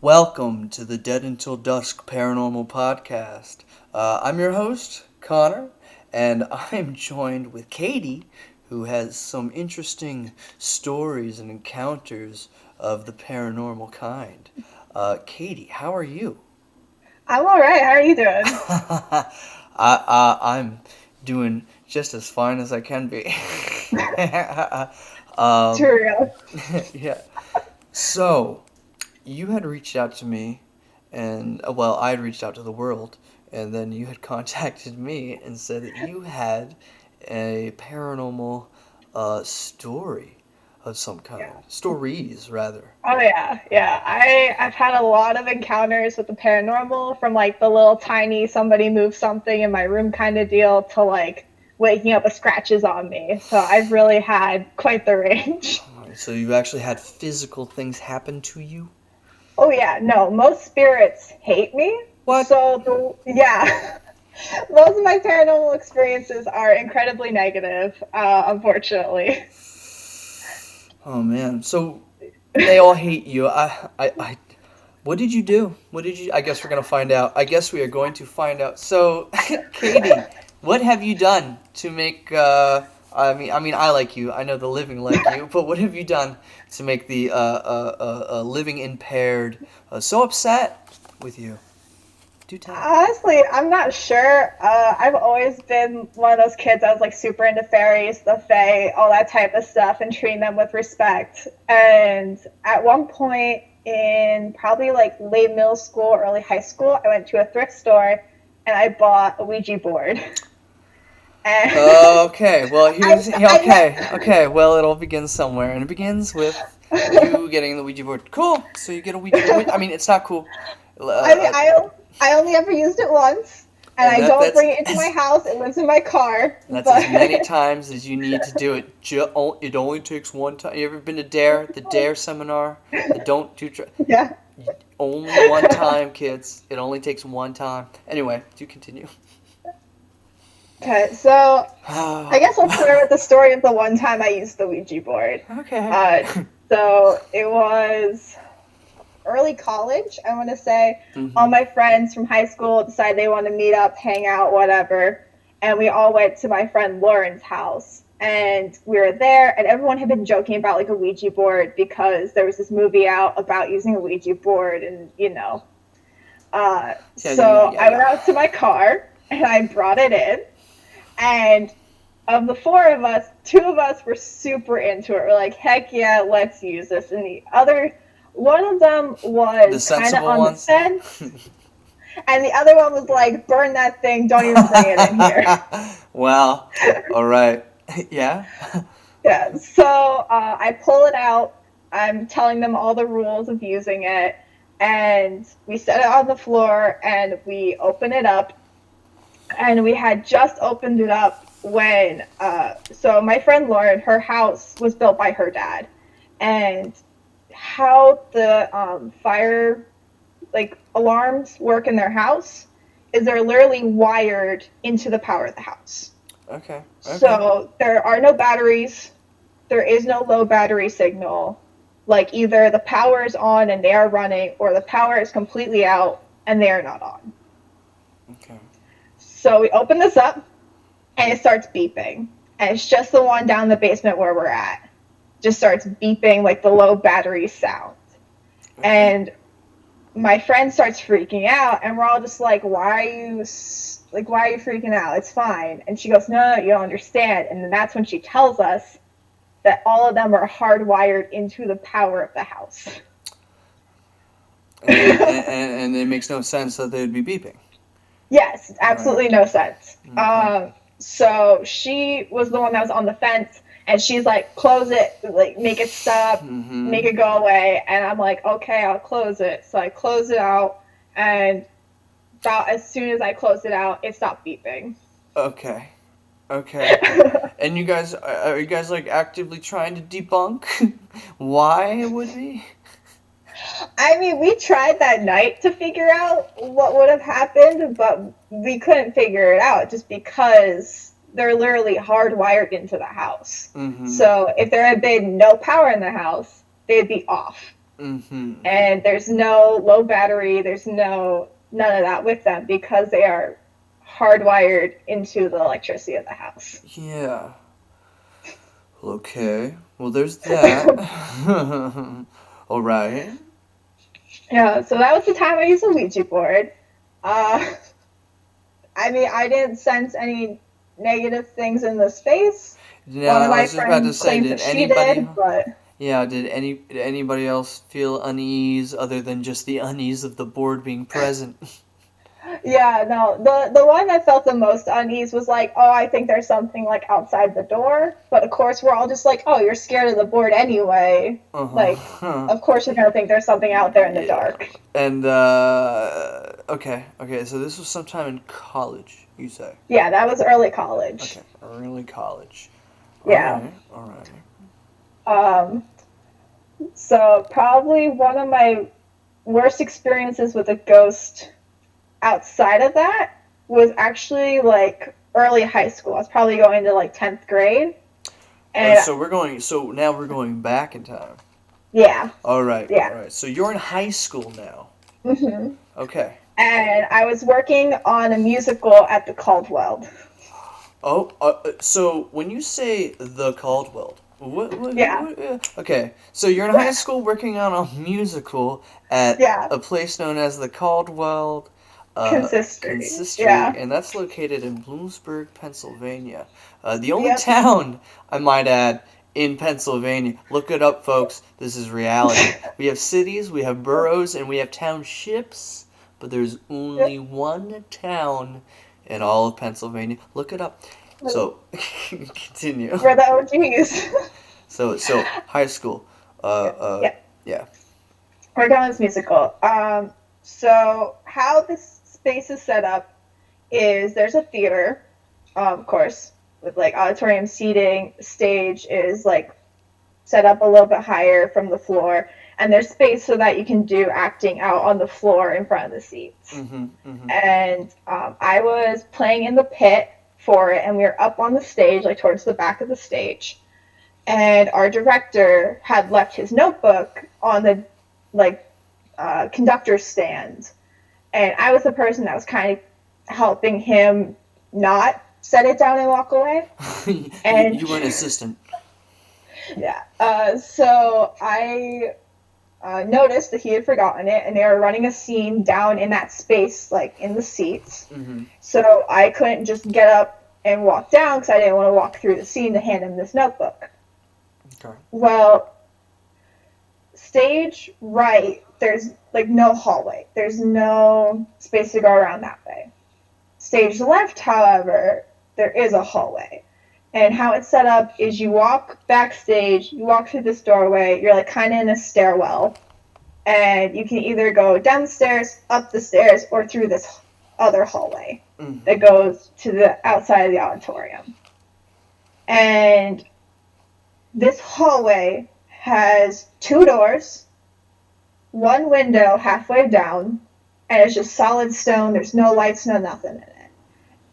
Welcome to the Until Dusk Paranormal Podcast. I'm your host, Connor, and I'm joined with Katie, who has some interesting stories and encounters of the paranormal kind. Katie, how are you? I'm all right. How are you doing? I'm doing just as fine as I can be. um, Too real. yeah. So, you had reached out to me, and well, I had reached out to the world, and then you had contacted me and said that you had a paranormal story of some kind. Yeah. Stories, rather. Oh yeah. I've had a lot of encounters with the paranormal, from like the little tiny somebody moved something in my room kind of deal to like waking up with scratches on me. So I've really had quite the range. Alright, so you actually had physical things happen to you? Oh yeah, no, most spirits hate me. What? Yeah. Most of my paranormal experiences are incredibly negative, unfortunately. Oh man. So they all hate you. What did you do? What did you? I guess we're gonna find out. I guess we are going to find out. So, Katie, what have you done to make? I mean, I like you. I know the living like you. But what have you done to make the living impaired so upset with you? Do tell. Honestly, I'm not sure. I've always been one of those kids that was like super into fairies, the fae, all that type of stuff, and treating them with respect. And at one point in probably like late middle school, early high school, I went to a thrift store and I bought a Ouija board. And Okay. Well, I, okay. Okay. Well, it all begins somewhere, and it begins with you getting the Ouija board. Cool. So you get a Ouija board. I mean, it's not cool. I mean, Uh, I only ever used it once, and and I that don't that's bring it into my house. It lives in my car, that's as but many times as you need to do it. It only takes one time. You ever been to the Dare seminar? The Don't Do yeah. only one time, kids. It only takes one time. Anyway, do continue. Okay, so I guess I'll start with the story of the one time I used the Ouija board. Okay. Uh, so it was early college, I want to say. All Mhm. my friends from high school decided they want to meet up, hang out, whatever. And we all went to my friend Lauren's house. And we were there, and everyone had been joking about like a Ouija board because there was this movie out about using a Ouija board, and you know. So I went Yeah. out to my car and I brought it in, and of the four of us, two of us were super into it. We're like, heck yeah, let's use this. And the other, one of them The was kind of sensible on the ones. fence, and the other one was like, burn that thing, don't even bring it in here. Well, all right. Yeah. Yeah, so I pull it out. I'm telling them all the rules of using it, and we set it on the floor and we open it up, and we had just opened it up when so my friend Lauren, her house was built by her dad, and how the fire like alarms work in their house is they're literally wired into the power of the house. Okay. Okay. So there are no batteries, there is no low battery signal. Like either the power is on and they are running, or the power is completely out and they are not on. Okay. So we open this up and it starts beeping. And it's just the one down in the basement where we're at. Just starts beeping like the low battery sound. Okay. And my friend starts freaking out, and we're all just like, why are you freaking out? It's fine. And she goes, no, you don't understand. And then that's when she tells us that all of them are hardwired into the power of the house. And it makes no sense that they would be beeping. Yes, Right. absolutely no sense. Okay. So she was the one that was on the fence, and she's like, close it, like make it stop, Mm-hmm. make it go away. And I'm like, okay, I'll close it. So I close it out, and about as soon as I closed it out, it stopped beeping. Okay. Okay. And you guys are you guys like actively trying to debunk why it would be? I mean, we tried that night to figure out what would have happened, but we couldn't figure it out just because they're literally hardwired into the house. Mm-hmm. So if there had been no power in the house, they'd be off. Mm-hmm. And there's no low battery, there's none of that with them because they are hardwired into the electricity of the house. Yeah. Okay. Well, there's that. All right. Yeah, so that was the time I used a Ouija board. Uh, I mean, I didn't sense any negative things in the space. One of Now, I my was just about to friends say, claims that she did, but did anybody else feel unease other than just the unease of the board being present? yeah, no. The one that felt the most unease was like, oh, I think there's something like outside the door. But of course, we're all just like, oh, you're scared of the board anyway. Like, Uh-huh. of course you're gonna think there's something out there in the Yeah. dark. And okay, so this was sometime in college, you say? Yeah, that was early college. Okay, early college. Yeah. All right. Um, so probably one of my worst experiences with a ghost outside of that was actually like early high school. I was probably going to like 10th grade. And So now we're going back in time. yeah, All right. yeah. So you're in high school now. hmm Okay. And I was working on a musical at the Caldwell. Oh, so when you say the Caldwell, Yeah. okay, so you're in high school working on a musical at Yeah. a place known as the Caldwell Consistory. Consistory, Yeah. and that's located in Bloomsburg, Pennsylvania. The only Yep. town, I might add, in Pennsylvania. Look it up, folks. This is reality. We have cities, we have boroughs, and we have townships, but there's only one town in all of Pennsylvania. Look it up. So, continue. We're the OGs. So high school. Yeah. Yeah. We're going this musical. So how this space is set up is there's a theater, of course, with like auditorium seating. Stage is like set up a little bit higher from the floor, and there's space so that you can do acting out on the floor in front of the seats. And I was playing in the pit for it, and we were up on the stage, like towards the back of the stage. And our director had left his notebook on the conductor's stand, and I was the person that was kind of helping him not set it down and walk away. And You were an assistant. yeah, so I noticed that he had forgotten it, and they were running a scene down in that space, like in the seats. So I couldn't just get up and walk down because I didn't want to walk through the scene to hand him this notebook. Okay. Well, stage right, there's like no hallway. There's no space to go around that way. Stage left, however, there is a hallway. And how it's set up is you walk backstage, you walk through this doorway, you're like kind of in a stairwell, and you can either go down the stairs, up the stairs, or through this other hallway that goes to the outside of the auditorium. And this hallway has 2 doors, 1 window halfway down, and it's just solid stone. There's no lights, no nothing in it.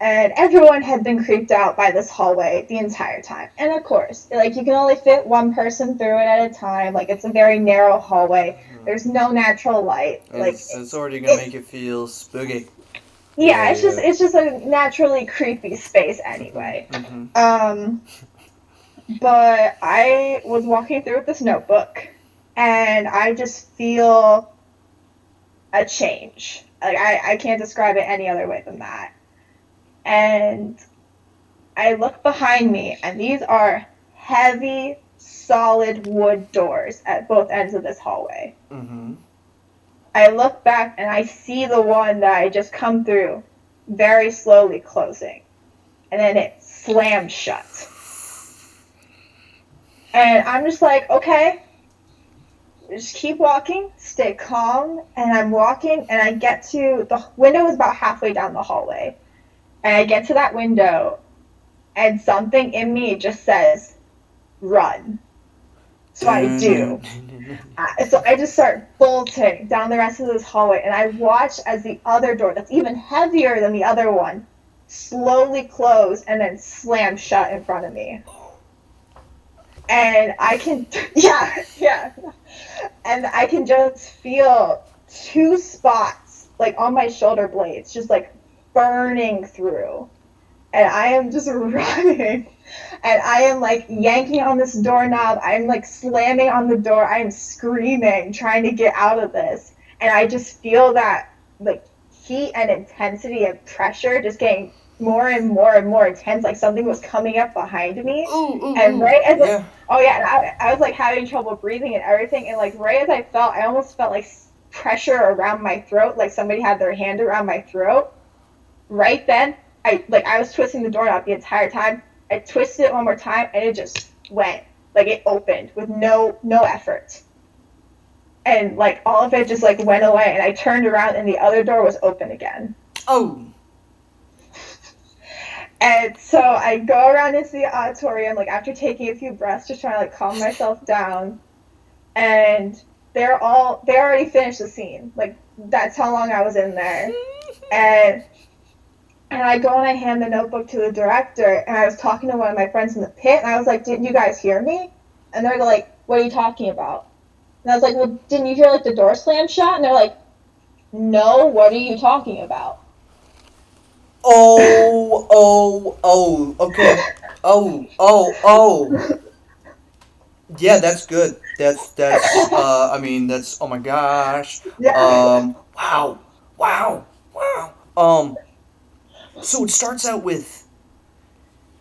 And everyone had been creeped out by this hallway the entire time. And of course, like, you can only fit 1 person through it at a time. Like, it's a very narrow hallway. There's no natural light. It's already gonna make you feel spooky. Yeah, it's just a naturally creepy space anyway. But I was walking through with this notebook, and I just feel a change. Like, I can't describe it any other way than that. And I look behind me, and these are heavy, solid wood doors at both ends of this hallway. I look back, and I see the one that I just come through very slowly closing. And then it slams shut. And I'm just like, okay, just keep walking, stay calm. And I'm walking, and I get to, the window is about halfway down the hallway. And I get to that window, and something in me just says, run. So I do. So I just start bolting down the rest of this hallway, and I watch as the other door, that's even heavier than the other one, slowly close and then slam shut in front of me. And I can, yeah. And I can just feel two spots, like on my shoulder blades, just like burning through. And I am just running. And I am like yanking on this doorknob. I'm like slamming on the door. I am screaming, trying to get out of this. And I just feel that like heat and intensity and pressure just getting more and more and more intense, like something was coming up behind me. Ooh, ooh, And ooh. right as Yeah. oh yeah, and I was like having trouble breathing and everything. And like right as I felt, I almost felt like pressure around my throat, like somebody had their hand around my throat. Right then, I was twisting the doorknob the entire time. I twisted it one more time, and it just went, like it opened with no effort, and like all of it just like went away. And I turned around, and the other door was open again. Oh. And so I go around into the auditorium, like after taking a few breaths, just trying to like calm myself down. And they already finished the scene. Like that's how long I was in there, and I go and I hand the notebook to the director, and I was talking to one of my friends in the pit, and I was like, "Didn't you guys hear me?" And they're like, "What are you talking about?" And I was like, "Well, didn't you hear like the door slam shut?" And they're like, "No, what are you talking about?" Okay. Oh. Yeah, that's good. That's. I mean, that's. Oh my gosh. Yeah, Wow. Wow. Wow. So it starts out with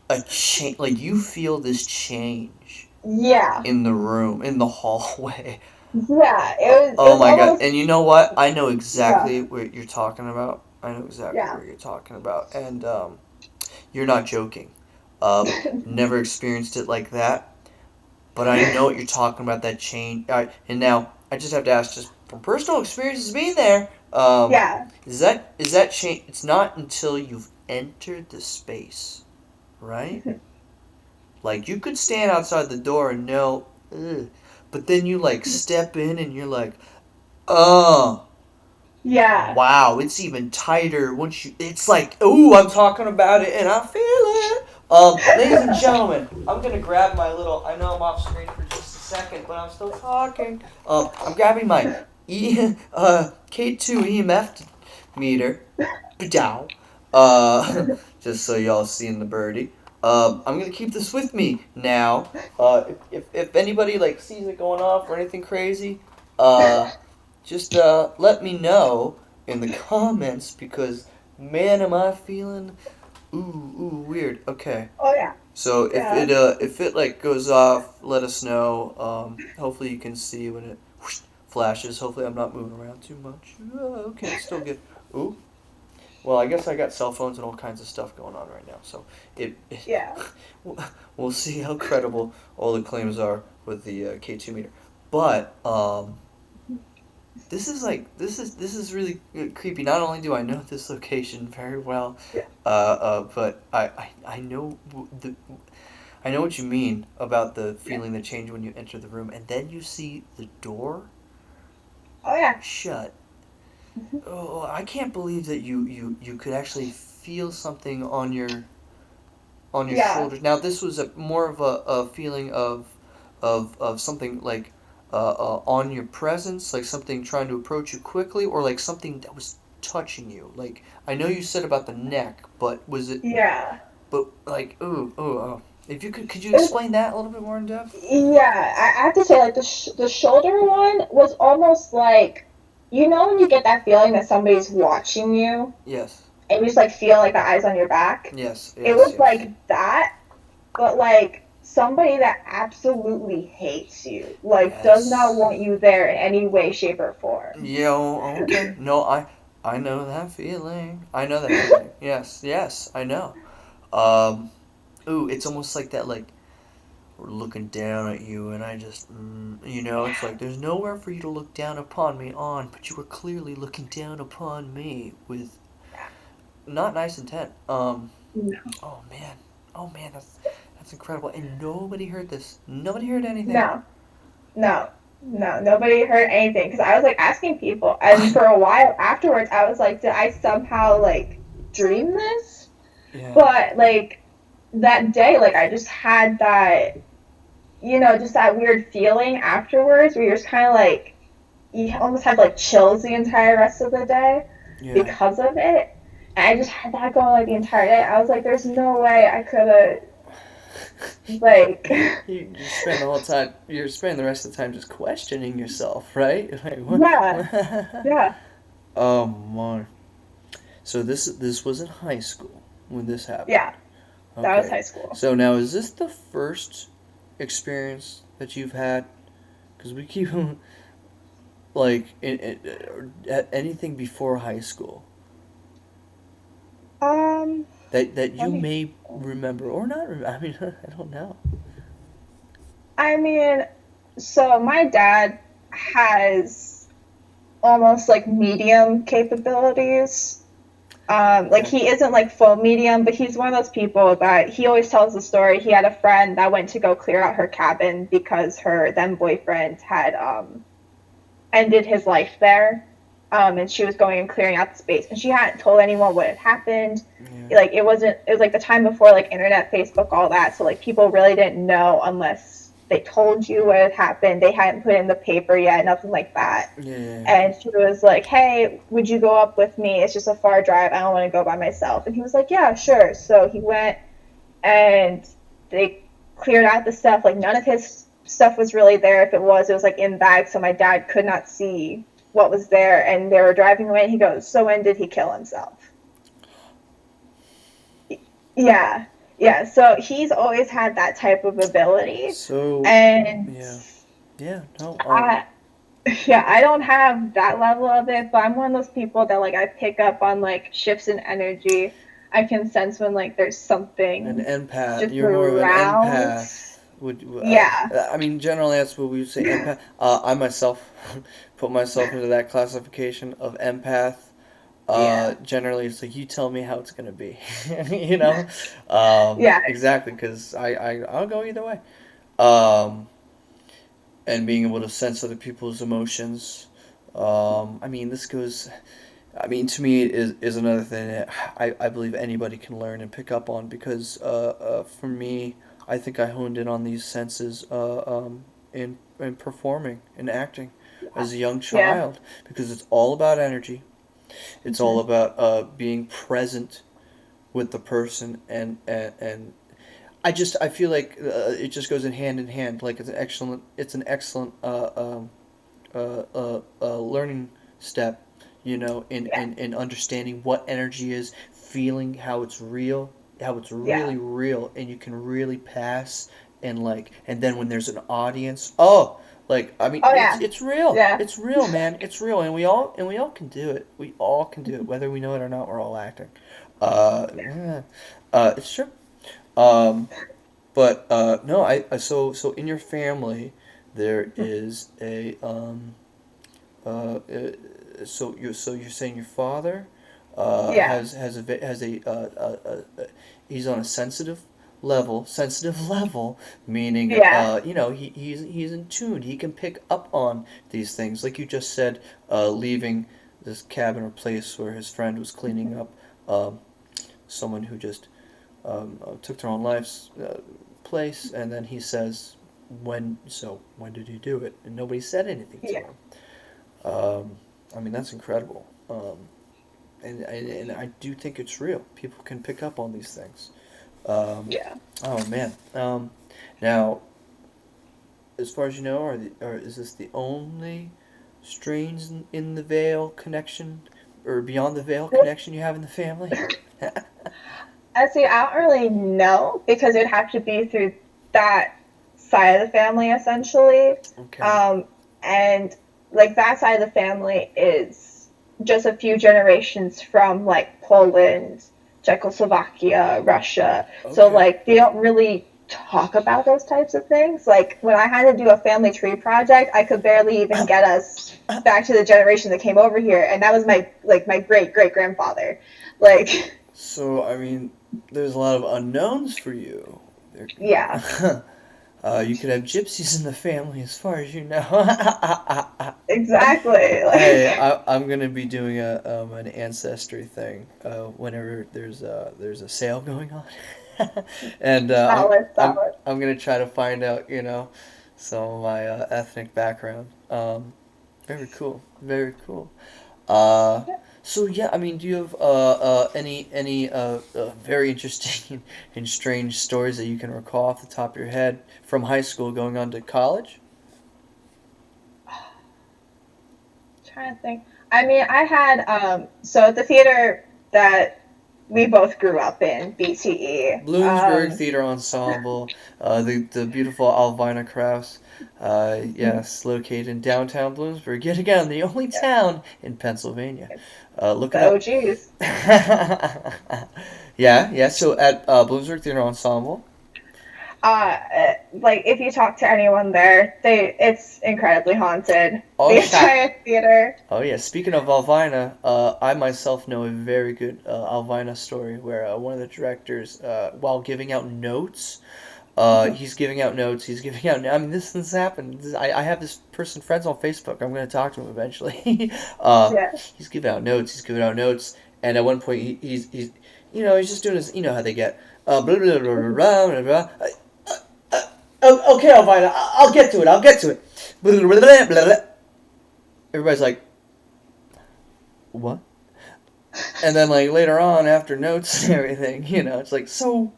a change. Like you feel this change yeah, in the room, in the hallway. yeah. It Oh was my god. almost And you know what? I know yeah, exactly what you're talking about. I know exactly yeah. what you're talking about. And you're not joking. Um, never experienced it like that. But I know what you're talking about, that change. And now, I just have to ask, just from personal experiences being there, Yeah, is that change? It's not until you've entered the space, right? Like, you could stand outside the door and know, ugh, but then you, like, step in and you're like, oh, yeah. wow, it's even tighter once you. It's like, ooh, I'm talking about it and I feel it. Ladies and gentlemen, I'm gonna grab my little. I know I'm off screen for just a second, but I'm still talking. I'm grabbing my K2 EMF meter. Badow. Just so y'all seeing the birdie. I'm gonna keep this with me now. If anybody like sees it going off or anything crazy, just let me know in the comments because man, am I feeling weird. Okay. Oh yeah, So yeah. if it like goes off, let us know. Hopefully you can see when it whoosh, flashes. Hopefully I'm not moving around too much. Okay, it's still good. Ooh. Well, I guess I got cell phones and all kinds of stuff going on right now. So it Yeah. we'll see how credible all the claims are with the K2 meter. But this is really creepy. Not only do I know this location very well, Yeah. but I know I know what you mean about the Yeah. feeling that change when you enter the room, and then you see the door Oh yeah. shut. Oh, I can't believe that you could actually feel something on your Yeah. shoulders. Now this was more of a feeling of something like on your presence, like something trying to approach you quickly, or like something that was touching you. Like I know you said about the neck, but was it? Yeah. But like if you could you It was explain that a little bit more in depth? Yeah, I have to say, like the shoulder one was almost like, you know, when you get that feeling that somebody's watching you, Yes, and you just like feel like the eyes on your back. yes, It yes, was yes, like that, but like somebody that absolutely hates you, like does not yes. want you there in any way, shape, or form. Yo, okay. No, I know that feeling. I know that feeling. Yes, yes, I know. Um, it's almost like that, like we're looking down at you, and I just, it's like there's nowhere for you to look down upon me on, but you were clearly looking down upon me with not nice intent. No, Oh man, that's incredible, and nobody heard this. Nobody heard anything. no, no, no, nobody heard anything because I was like asking people, and for a while afterwards, I was like, did I somehow like dream this? Yeah. But like that day, like I just had that, just that weird feeling afterwards where you're just kind of like, you almost have like chills the entire rest of the day Yeah. because of it. And I just had that going like the entire day. I was like, there's no way I could have, like, You spend the whole time. You're spending the rest of the time just questioning yourself, right? Like, yeah, what? yeah, Oh my. So this was in high school when this happened. yeah. That was Okay. high school. So now is this the first experience that you've had? Because we keep like anything before high school Um, that let you me. may remember or not. I mean, I don't know. I mean, so my dad has almost like medium capabilities. Like Okay. he isn't like full medium, but he's one of those people that he always tells the story. He had a friend that went to go clear out her cabin because her then boyfriend had ended his life there. And she was going and clearing out the space, and she hadn't told anyone what had happened. Yeah. Like it wasn't. It was like the time before like internet, Facebook, all that. So like people really didn't know unless they told you what had happened. They hadn't put it in the paper yet, nothing like that. Yeah. And she was like, "Hey, would you go up with me? It's just a far drive. I don't want to go by myself." And he was like, "Yeah, sure." So he went, and they cleared out the stuff. Like none of his stuff was really there. If it was like in bags, so my dad could not see what was there. And they were driving away. And he goes, "So when did he kill himself?" Yeah, yeah. So he's always had that type of ability, So and yeah. Yeah. No. I, yeah, I don't have that level of it, but I'm one of those people that like I pick up on like shifts in energy. I can sense when like there's An something empath. just You're more of an around. empath. Yeah, I mean, generally that's what we would say empath. I myself put myself into that classification of empath. yeah, Generally, it's like you tell me how it's gonna be, you know. yeah, Exactly, because I'll go either way. Um, and being able to sense other people's emotions. I mean, this goes. I mean, to me, is another thing that I believe anybody can learn and pick up on because for me, I think I honed in on these senses in performing and acting as a young yeah, child because it's all about energy. It's all hmm about being present with the person and I feel like it just goes in hand. Like it's an excellent learning step, you know, yeah, in understanding what energy is, feeling how it's real, how it's yeah. really real, and you can really pass and like, and then when there's an audience, oh, like I mean, Oh yeah, yeah, it's real, man, it's real, and we all can do it. We all can do it, whether we know it or not. We're all acting. Yeah. It's true. Um, but no, so in your family there is a so you're saying your father yeah, has he's on a sensitive level, meaning yeah, you know he's in tune. He can pick up on these things, like you just said, leaving this cabin or place where his friend was cleaning up someone who just took their own life's place, and then he says, when did you do it? And nobody said anything to yeah, him. I mean, that's incredible. And I do think it's real. People can pick up on these things. Um, yeah. oh man. Now, as far as you know, or is this the only strange in the veil connection, or beyond the veil connection you have in the family? I see. I don't really know because it'd have to be through that side of the family essentially. Okay. Um, and like that side of the family is just a few generations from like Poland, Czechoslovakia, Russia. So Okay. like they don't really talk about those types of things. Like when I had to do a family tree project, I could barely even get us back to the generation that came over here, and that was my great great grandfather. Like So, I mean, there's a lot of unknowns for you. There, yeah, you could have gypsies in the family, as far as you know. exactly. Hey, Like I'm gonna be doing an ancestry thing whenever there's a sale going on. And Solid, I'm solid. I'm gonna try to find out, some of my ethnic background. Very cool, very cool. Uh, so yeah, I mean, do you have any very interesting and strange stories that you can recall off the top of your head from high school going on to college? Trying to think. I mean, I had so the theater that we both grew up in, BTE. Bloomsburg Theater Ensemble, the beautiful Alvina Krauss. Yes, located in downtown Bloomsburg, yet again the only town in Pennsylvania. Look it the up. OGs. Yeah, yeah. So at Bloomsburg Theater Ensemble. Like if you talk to anyone there, it's incredibly haunted. Oh, The entire theater. oh yeah. Speaking of Alvina, I myself know a very good Alvina story where one of the directors, while giving out notes, he's giving out notes. He's giving out. I mean, this happened. I have this person friends on Facebook. I'm going to talk to him eventually. Yeah. He's giving out notes. He's giving out notes, and at one point he's he's just doing his. You know how they get. Blah, blah, blah, blah, blah, blah, blah. Okay, Alvina, I'll get to it. I'll get to it. Blah, blah, blah, blah, blah. Everybody's like, what? And then like later on, after notes and everything, it's like, so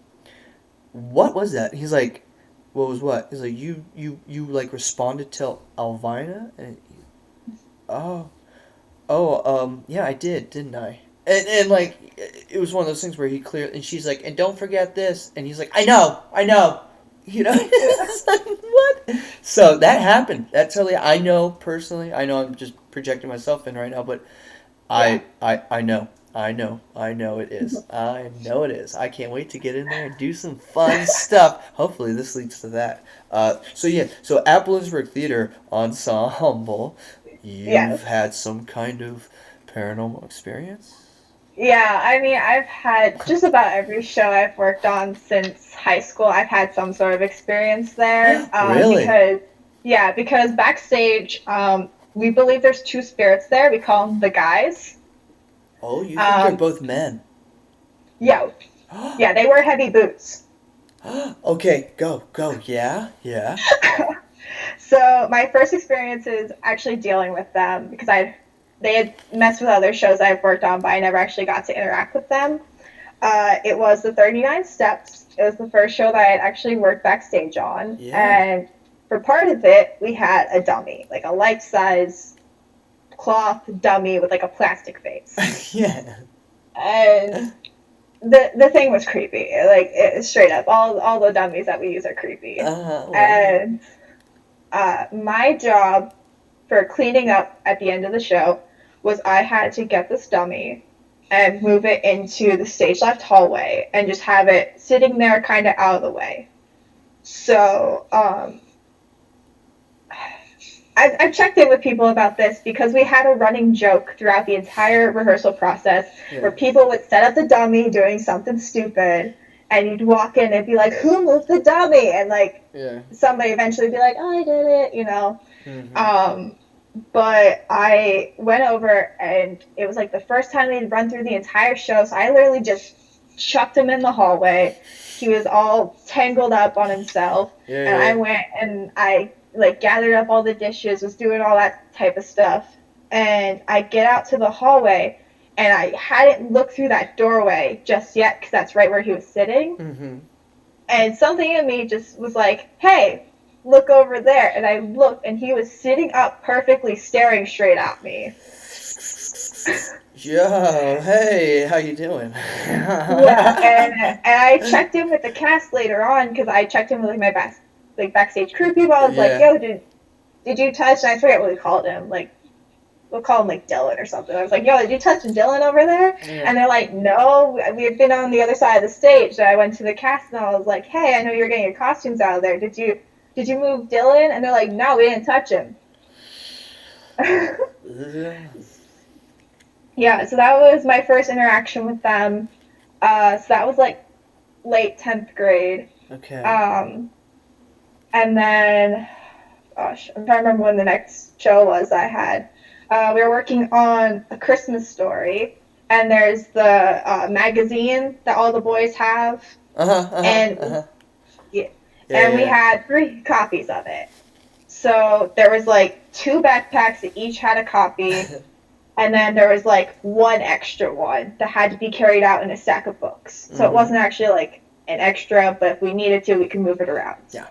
what was that? He's like, what was what? He's like, you like responded to Alvina, and oh, yeah, I did, didn't I? And like, it was one of those things where and she's like, and don't forget this, and he's like, I know, it's like, what? So that happened. That totally, I know personally. I know I'm just projecting myself in right now, but I know. I know it is. I know it is. I can't wait to get in there and do some fun stuff. Hopefully this leads to that. So yeah, so at Bloomsburg Theater Ensemble, you've had some kind of paranormal experience? Yeah, I mean, I've had just about every show I've worked on since high school. I've had some sort of experience there. Really? Because backstage, we believe there's two spirits there. We call them the guys. Oh, you think they're both men? Yeah, yeah, they wear heavy boots. Okay, go. Yeah, yeah. So my first experience is actually dealing with them because they had messed with other shows I've worked on, but I never actually got to interact with them. It was the 39 Steps. It was the first show that I had actually worked backstage on. Yeah. And for part of it, we had a dummy, like a life-size cloth dummy with like a plastic face. Yeah. And the thing was creepy. Like, straight up, all the dummies that we use are creepy. And my job for cleaning up at the end of the show was I had to get this dummy and move it into the stage left hallway and just have it sitting there kind of out of the way. So I've checked in with people about this because we had a running joke throughout the entire rehearsal process where people would set up the dummy doing something stupid and you'd walk in and be like, who moved the dummy? And like somebody eventually would be like, oh, I did it, Mm-hmm. But I went over and it was like the first time we'd run through the entire show, so I literally just chucked him in the hallway. He was all tangled up on himself, and I went and I like gathered up all the dishes, was doing all that type of stuff, and I get out to the hallway, and I hadn't looked through that doorway just yet because that's right where he was sitting, and something in me just was like, hey, look over there. And I looked, and he was sitting up perfectly staring straight at me. Yo, hey, how you doing? And I checked in with the cast later on because I checked in with like my backstage crew people. I was like, yo, did you touch? And I forget what we called him. Like, we'll call him like Dylan or something. I was like, yo, did you touch Dylan over there? And they're like, no, we've been on the other side of the stage. So I went to the cast and I was like, hey, I know you're getting your costumes out of there. Did you move Dylan? And they're like, no, we didn't touch him. Yeah, so that was my first interaction with them. So that was like late 10th grade. Okay. And then, gosh, I'm trying to remember when the next show was I had. We were working on A Christmas Story, and there's the magazine that all the boys have, And yeah, Yeah, and we yeah, had 3 copies of it. So there was like 2 backpacks that each had a copy, yeah. and then there was like one extra one that had to be carried out in a stack of books. So it Mm-hmm. wasn't actually like an extra, but if we needed to, we could move it around. Yeah.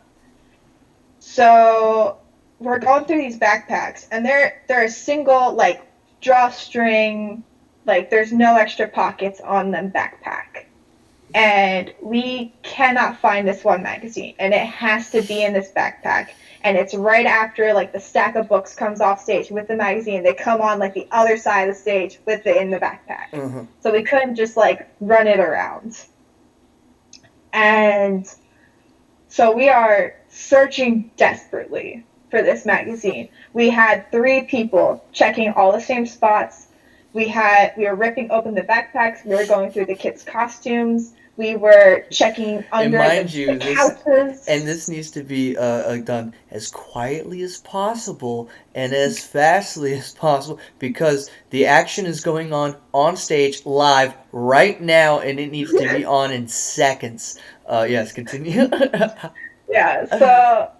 So we're going through these backpacks, and they're a single like drawstring, like there's no extra pockets on them backpack. And we cannot find this one magazine, and it has to be in this backpack. And it's right after like the stack of books comes off stage with the magazine. They come on like the other side of the stage with it in the backpack. Mm-hmm. So we couldn't just like run it around. And so we are searching desperately for this magazine. We had 3 people checking all the same spots. We were ripping open the backpacks. We were going through the kids' costumes. We were checking And under mind the you, couches. this needs to be done as quietly as possible and as fastly as possible because the action is going on stage live right now, and it needs to be on in seconds. Yes, continue. Yeah, so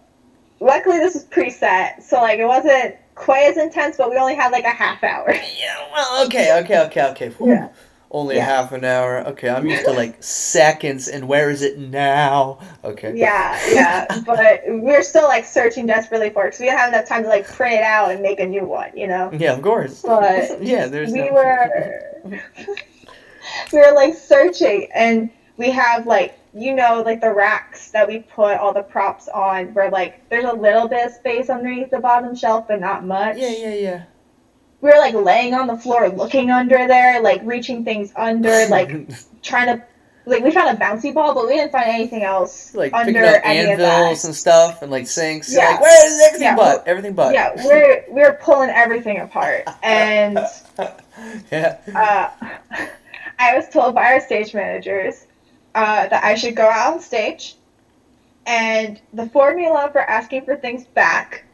luckily this was preset, so like it wasn't quite as intense, but we only had like a half hour. Yeah, well, okay. Whew. Yeah. Only a Yeah. half an hour. Okay, I'm used to like seconds, and where is it now? Okay. Yeah, but we're still like searching desperately for it because we didn't have enough time to like print it out and make a new one, you know. Yeah, of course. But Yeah, there's we no. were we were like searching, and we have like like the racks that we put all the props on, where like there's a little bit of space underneath the bottom shelf, but not much. Yeah. We were like laying on the floor, looking under there, like reaching things under, like trying to. Like, we found a bouncy ball, but we didn't find anything else Like picking under up any of anvils that. and stuff, and like sinks. Yeah. Like, where is everything Yeah, but everything but? Yeah, we're pulling everything apart, and Yeah. I was told by our stage managers that I should go out on stage, and the formula for asking for things back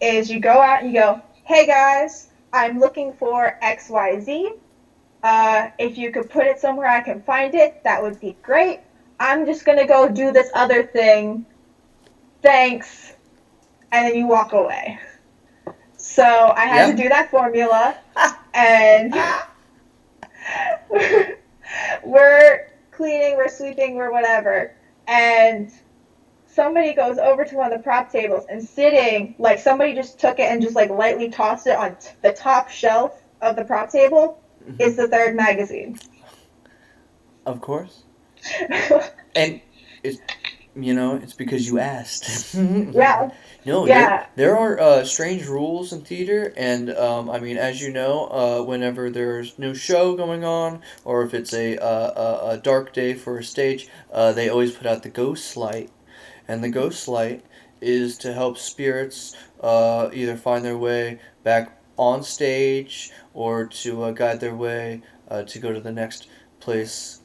is you go out and you go, "Hey guys, I'm looking for XYZ. If you could put it somewhere I can find it, that would be great. I'm just gonna go do this other thing. Thanks." And then you walk away. So I had to do that formula, and we're cleaning, we're sweeping, we're whatever, and somebody goes over to one of the prop tables and sitting, like somebody just took it and just like lightly tossed it on the top shelf of the prop table, is the 3rd magazine. Of course. And it's because you asked. Yeah. No, Yeah. there are strange rules in theater, and I mean, as you know, whenever there's no show going on, or if it's a dark day for a stage, they always put out the ghost light, and the ghost light is to help spirits either find their way back on stage or to guide their way to go to the next place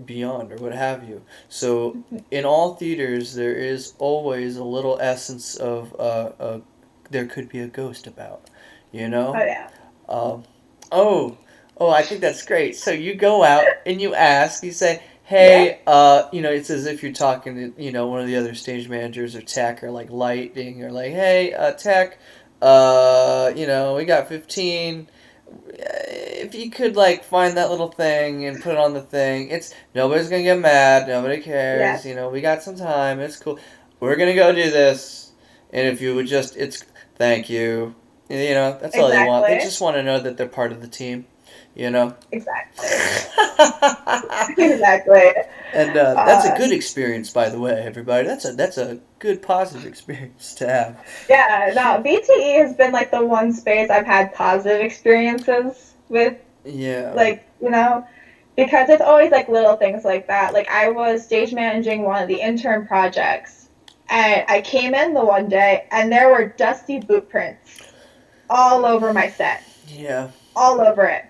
beyond or what have you. So in all theaters, there is always a little essence of there could be a ghost about, you know? Oh, yeah. Um, oh, I think that's great. So you go out and you ask, you say, hey, it's as if you're talking to, one of the other stage managers or tech or like lighting or like, hey, tech, we got 15. If you could like find that little thing and put it on the thing, nobody's gonna get mad, nobody cares, we got some time, it's cool. We're gonna go do this. And if you would thank you. That's all they want. They just want to know that they're part of the team. Exactly. Exactly. And that's a good experience, by the way, everybody. That's a good positive experience to have. Yeah, no, BTE has been like the one space I've had positive experiences with. Yeah. Like, because it's always like little things like that. Like, I was stage managing one of the intern projects, and I came in the one day and there were dusty boot prints all over my set. Yeah. All over it.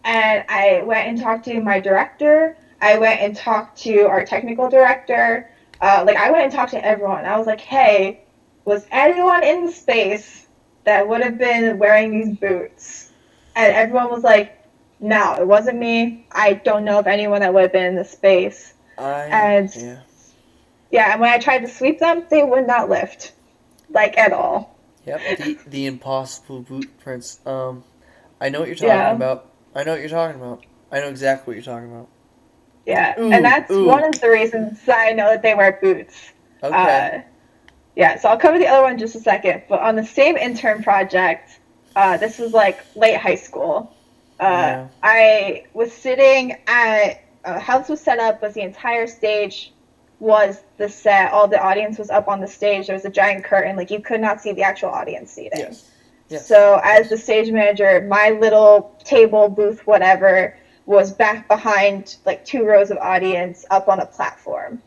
And I went and talked to my director. I went and talked to our technical director. I went and talked to everyone. I was like, hey, was anyone in the space that would have been wearing these boots? And everyone was like, No, it wasn't me. I don't know of anyone that would have been in the space. And yeah, and when I tried to sweep them, they would not lift, like, at all. Yep, the impossible boot prints. I know what you're talking Yeah, about. I know what you're talking about. I know exactly what you're talking about. yeah, and Ooh, that's one ooh. of the reasons that I know that they wear boots. Okay. Uh, yeah, so I'll cover the other one in just a second. But on the same intern project, this was like late high school. Yeah. I was sitting at how this was set up was the entire stage was the set. All the audience was up on the stage. There was a giant curtain, like you could not see the actual audience seating. Yes. Yes. So as Yes. the stage manager, my little table, booth, whatever, was back behind like 2 rows of audience up on a platform.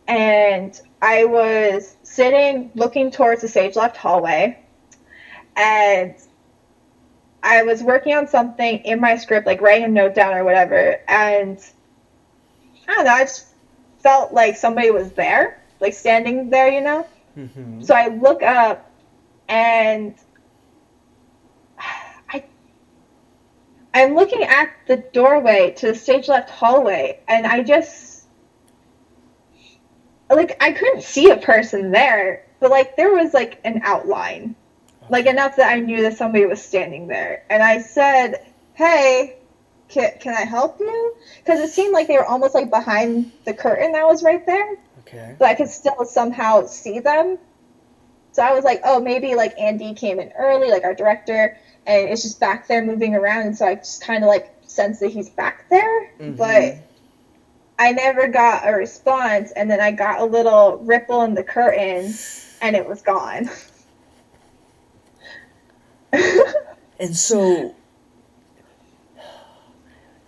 And I was sitting looking towards the stage left hallway, and I was working on something in my script, like writing a note down or whatever, and I don't know, I just felt like somebody was there, like standing there, you know? Mm-hmm. So I look up, and I, I'm looking at the doorway to the stage left hallway, and I just, like, I couldn't see a person there, but, like, there was, like, an outline. Like, enough that I knew that somebody was standing there. And I said, hey, can I help you? Because it seemed like they were almost, like, behind the curtain that was right there. Okay. But I could still somehow see them. So I was like, oh, maybe, like, Andy came in early, like, our director, and it's just back there moving around. And so I just kind of, like, sensed that he's back there. Mm-hmm. But I never got a response. And then I got a little ripple in the curtain, and it was gone. And so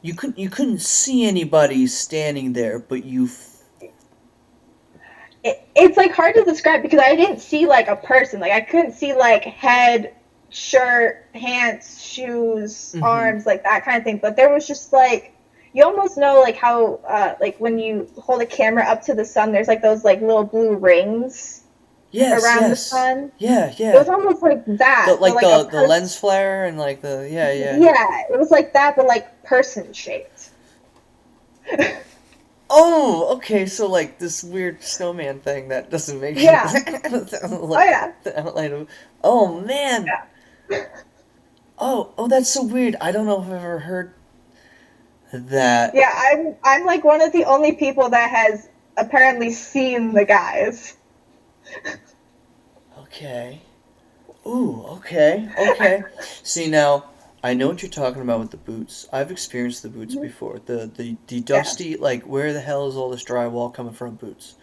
you couldn't see anybody standing there, but it's like hard to describe because I didn't see like a person. Like I couldn't see like head, shirt, pants, shoes, arms, like that kind of thing. But there was just like you almost know like how like when you hold a camera up to the sun, there's like those like little blue rings around the sun. Yeah. It was almost like that. Like but, the lens flare and like the yeah. Yeah, it was like that, but like person shaped. Oh, okay. So like this weird snowman thing that doesn't make Yeah. sense. Oh yeah. The outline of. Oh man. Yeah. Oh, that's so weird. I don't know if I've ever heard that. Yeah, I'm like one of the only people that has apparently seen the guys. Okay. Ooh, okay. See now, I know what you're talking about with the boots. I've experienced the boots before. The dusty like where the hell is all this drywall coming from boots?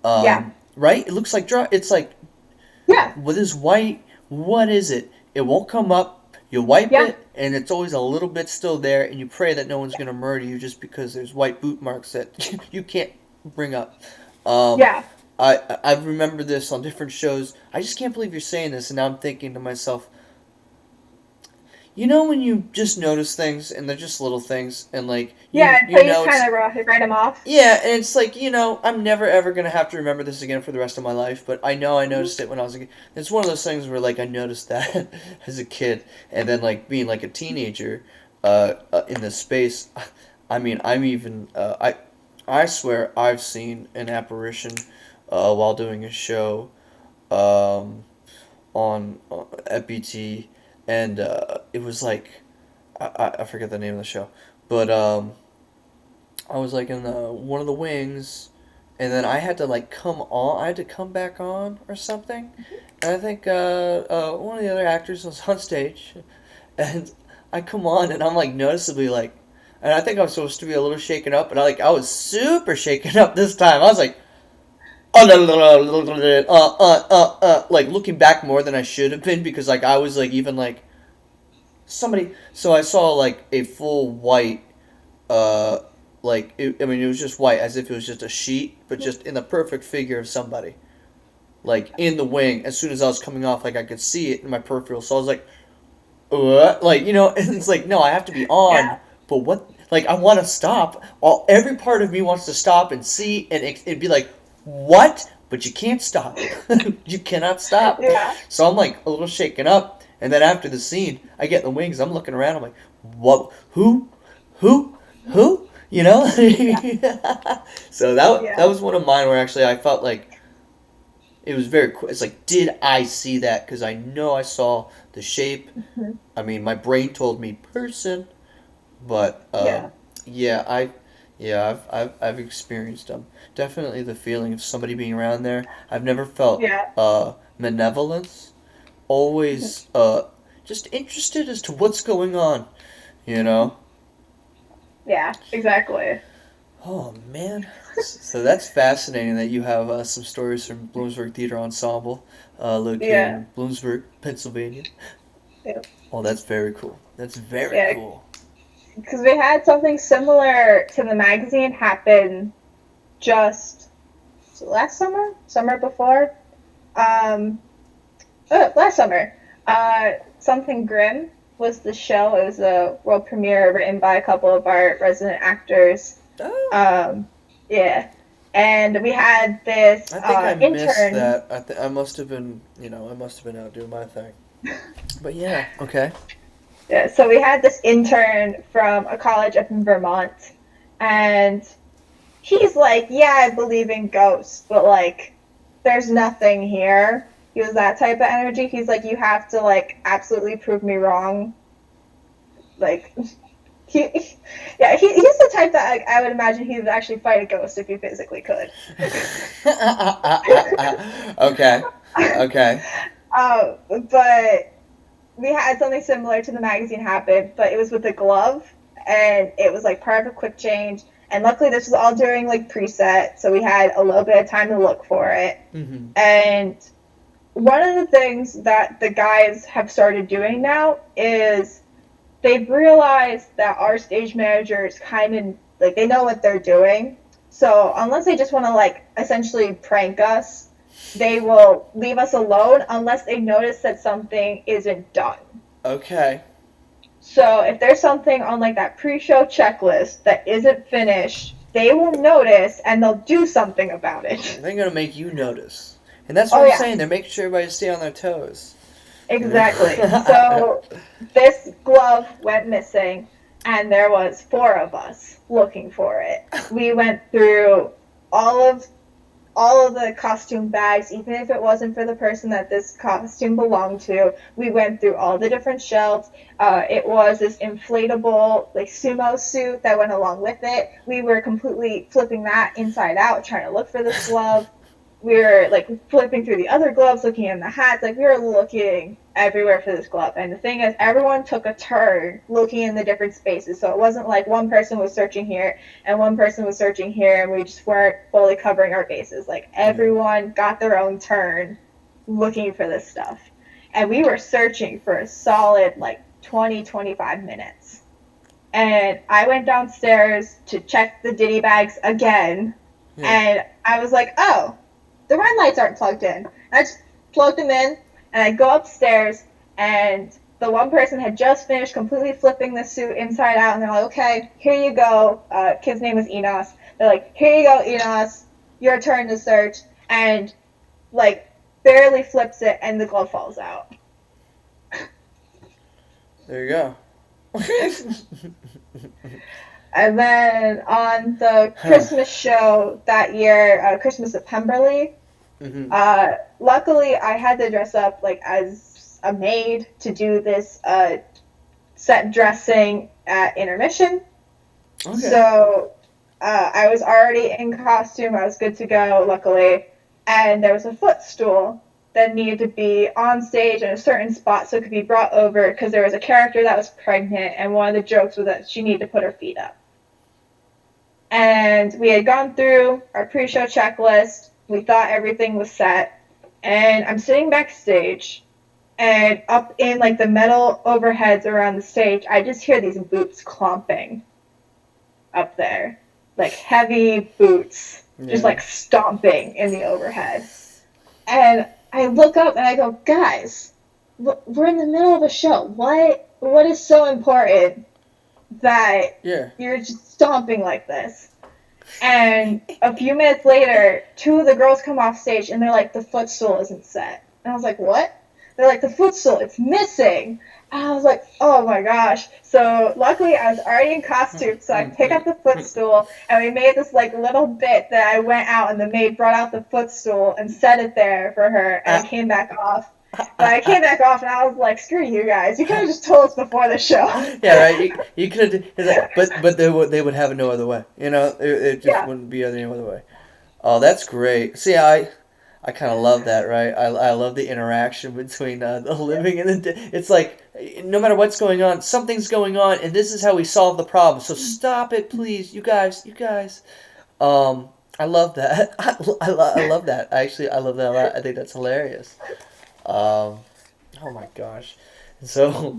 Yeah. Right? It looks like dry. It's like Yeah. with this white. What is it? It won't come up. You wipe it, and it's always a little bit still there, and you pray that no one's gonna murder you just because there's white boot marks that you can't bring up. Yeah. I remember this on different shows. I just can't believe you're saying this, and now I'm thinking to myself, you know when you just notice things, and they're just little things, and like you just kind of write them off. Yeah, and it's like, I'm never ever going to have to remember this again for the rest of my life, but I know I noticed it when I was a kid. It's one of those things where, like, I noticed that as a kid, and then, like, being, like, a teenager in this space, I mean, I'm even, I swear I've seen an apparition while doing a show on at BT, and it was, like, I forget the name of the show, but, I was like in one of the wings, and then I had to like come on. I had to come back on or something. And I think one of the other actors was on stage, and I come on, and I'm like noticeably like, and I think I was supposed to be a little shaken up, and I was super shaken up this time. I was like, like looking back more than I should have been because like I was like even like somebody. So I saw like a full white. It was just white, as if it was just a sheet, but just in the perfect figure of somebody. Like, in the wing, as soon as I was coming off, like, I could see it in my peripheral, so I was like, what? Like, and it's like, no, I have to be on, but what? Like, I want to stop. Every part of me wants to stop and see, and it'd be like, what? But you can't stop. You cannot stop. Yeah. So I'm, like, a little shaken up, and then after the scene, I get in the wings, I'm looking around, I'm like, what? Who? who, you know. So that Yeah. was one of mine where actually I felt like it was very quick. It's like, did I see that? Because I know I saw the shape. Mhm. I mean, my brain told me person, but Yeah. yeah, I've experienced definitely the feeling of somebody being around there. I've never felt Yeah. malevolence. Always just interested as to what's going on. You Mhm. know. Yeah. Exactly. Oh man, so that's fascinating that you have some stories from Bloomsburg Theater Ensemble, located Yeah. in Bloomsburg, Pennsylvania. Yeah. Oh, that's very cool. That's very Yeah. cool. Because we had something similar to the magazine happen just last summer before, um, last summer. Something Grim was the show. It was a world premiere written by a couple of our resident actors. Oh, Um, yeah, and we had this I think I missed intern. that. I must have been, I must have been out doing my thing. But yeah, okay. Yeah, so we had this intern from a college up in Vermont, and he's like, "Yeah, I believe in ghosts, but like, there's nothing here." He was that type of energy. He's like, "You have to like absolutely prove me wrong." Like, he, yeah, he's the type that like, I would imagine he would actually fight a ghost if he physically could. Okay. Okay. But we had something similar to the magazine happen, but it was with a glove, and it was like part of a quick change. And luckily, this was all during like preset, so we had a little bit of time to look for it. Mm-hmm. And one of the things that the guys have started doing now is they've realized that our stage managers kind of like they know what they're doing. So unless they just want to like essentially prank us, they will leave us alone unless they notice that something isn't done. Okay. So if there's something on like that pre-show checklist that isn't finished, they will notice and they'll do something about it. They're gonna make you notice, and that's what Oh I'm yeah, saying. They're making sure everybody stay on their toes. You exactly. know. So this glove went missing, and there was four of us looking for it. We went through all of all of the costume bags, even if it wasn't for the person that this costume belonged to. We went through all the different shelves. It was this inflatable like sumo suit that went along with it. We were completely flipping that inside out, trying to look for this glove. We were like flipping through the other gloves, looking in the hats. Like we were looking everywhere for this glove. And the thing is, everyone took a turn looking in the different spaces. So it wasn't like one person was searching here and one person was searching here, and we just weren't fully covering our bases. Like Yeah. everyone got their own turn looking for this stuff. And we were searching for a solid like 20-25 minutes. And I went downstairs to check the ditty bags again. Yeah. And I was like, oh, the red lights aren't plugged in. I just plugged them in, and I go upstairs, and the one person had just finished completely flipping the suit inside out, and they're like, okay, here you go. Kid's name was Enos. They're like, here you go, Enos. Your turn to search. And, like, barely flips it, and the glove falls out. There you go. And then on the Christmas show that year, Christmas at Pemberley, Mm-hmm. Luckily I had to dress up like as a maid to do this set dressing at intermission. Okay. So I was already in costume. I was good to go, luckily. And there was a footstool that needed to be on stage in a certain spot so it could be brought over because there was a character that was pregnant, and one of the jokes was that she needed to put her feet up. And we had gone through our pre-show checklist. We thought everything was set. And I'm sitting backstage, and up in like the metal overheads around the stage, I just hear these boots clomping up there. Like heavy boots, just Yeah. like stomping in the overhead. And I look up and I go, guys, we're in the middle of a show. What is so important that Yeah. you're just stomping like this? And a few minutes later, two of the girls come off stage and they're like, the footstool isn't set. And I was like, what? They're like, the footstool, it's missing. I was like, oh my gosh. So luckily I was already in costume, so I pick up the footstool and we made this like little bit that I went out and the maid brought out the footstool and set it there for her and I came back off. But I came back off and I was like, screw you guys. You could have just told us before the show. Yeah, right. You could have, but they would have it no other way. It just Yeah. wouldn't be any other way. Oh, that's great. See, I kind of love that, right? I love the interaction between the living and the dead. It's like no matter what's going on, something's going on, and this is how we solve the problem. So stop it, please, you guys, you guys. I love that. I love that. Actually, I love that a lot. I think that's hilarious. Um, oh my gosh. So,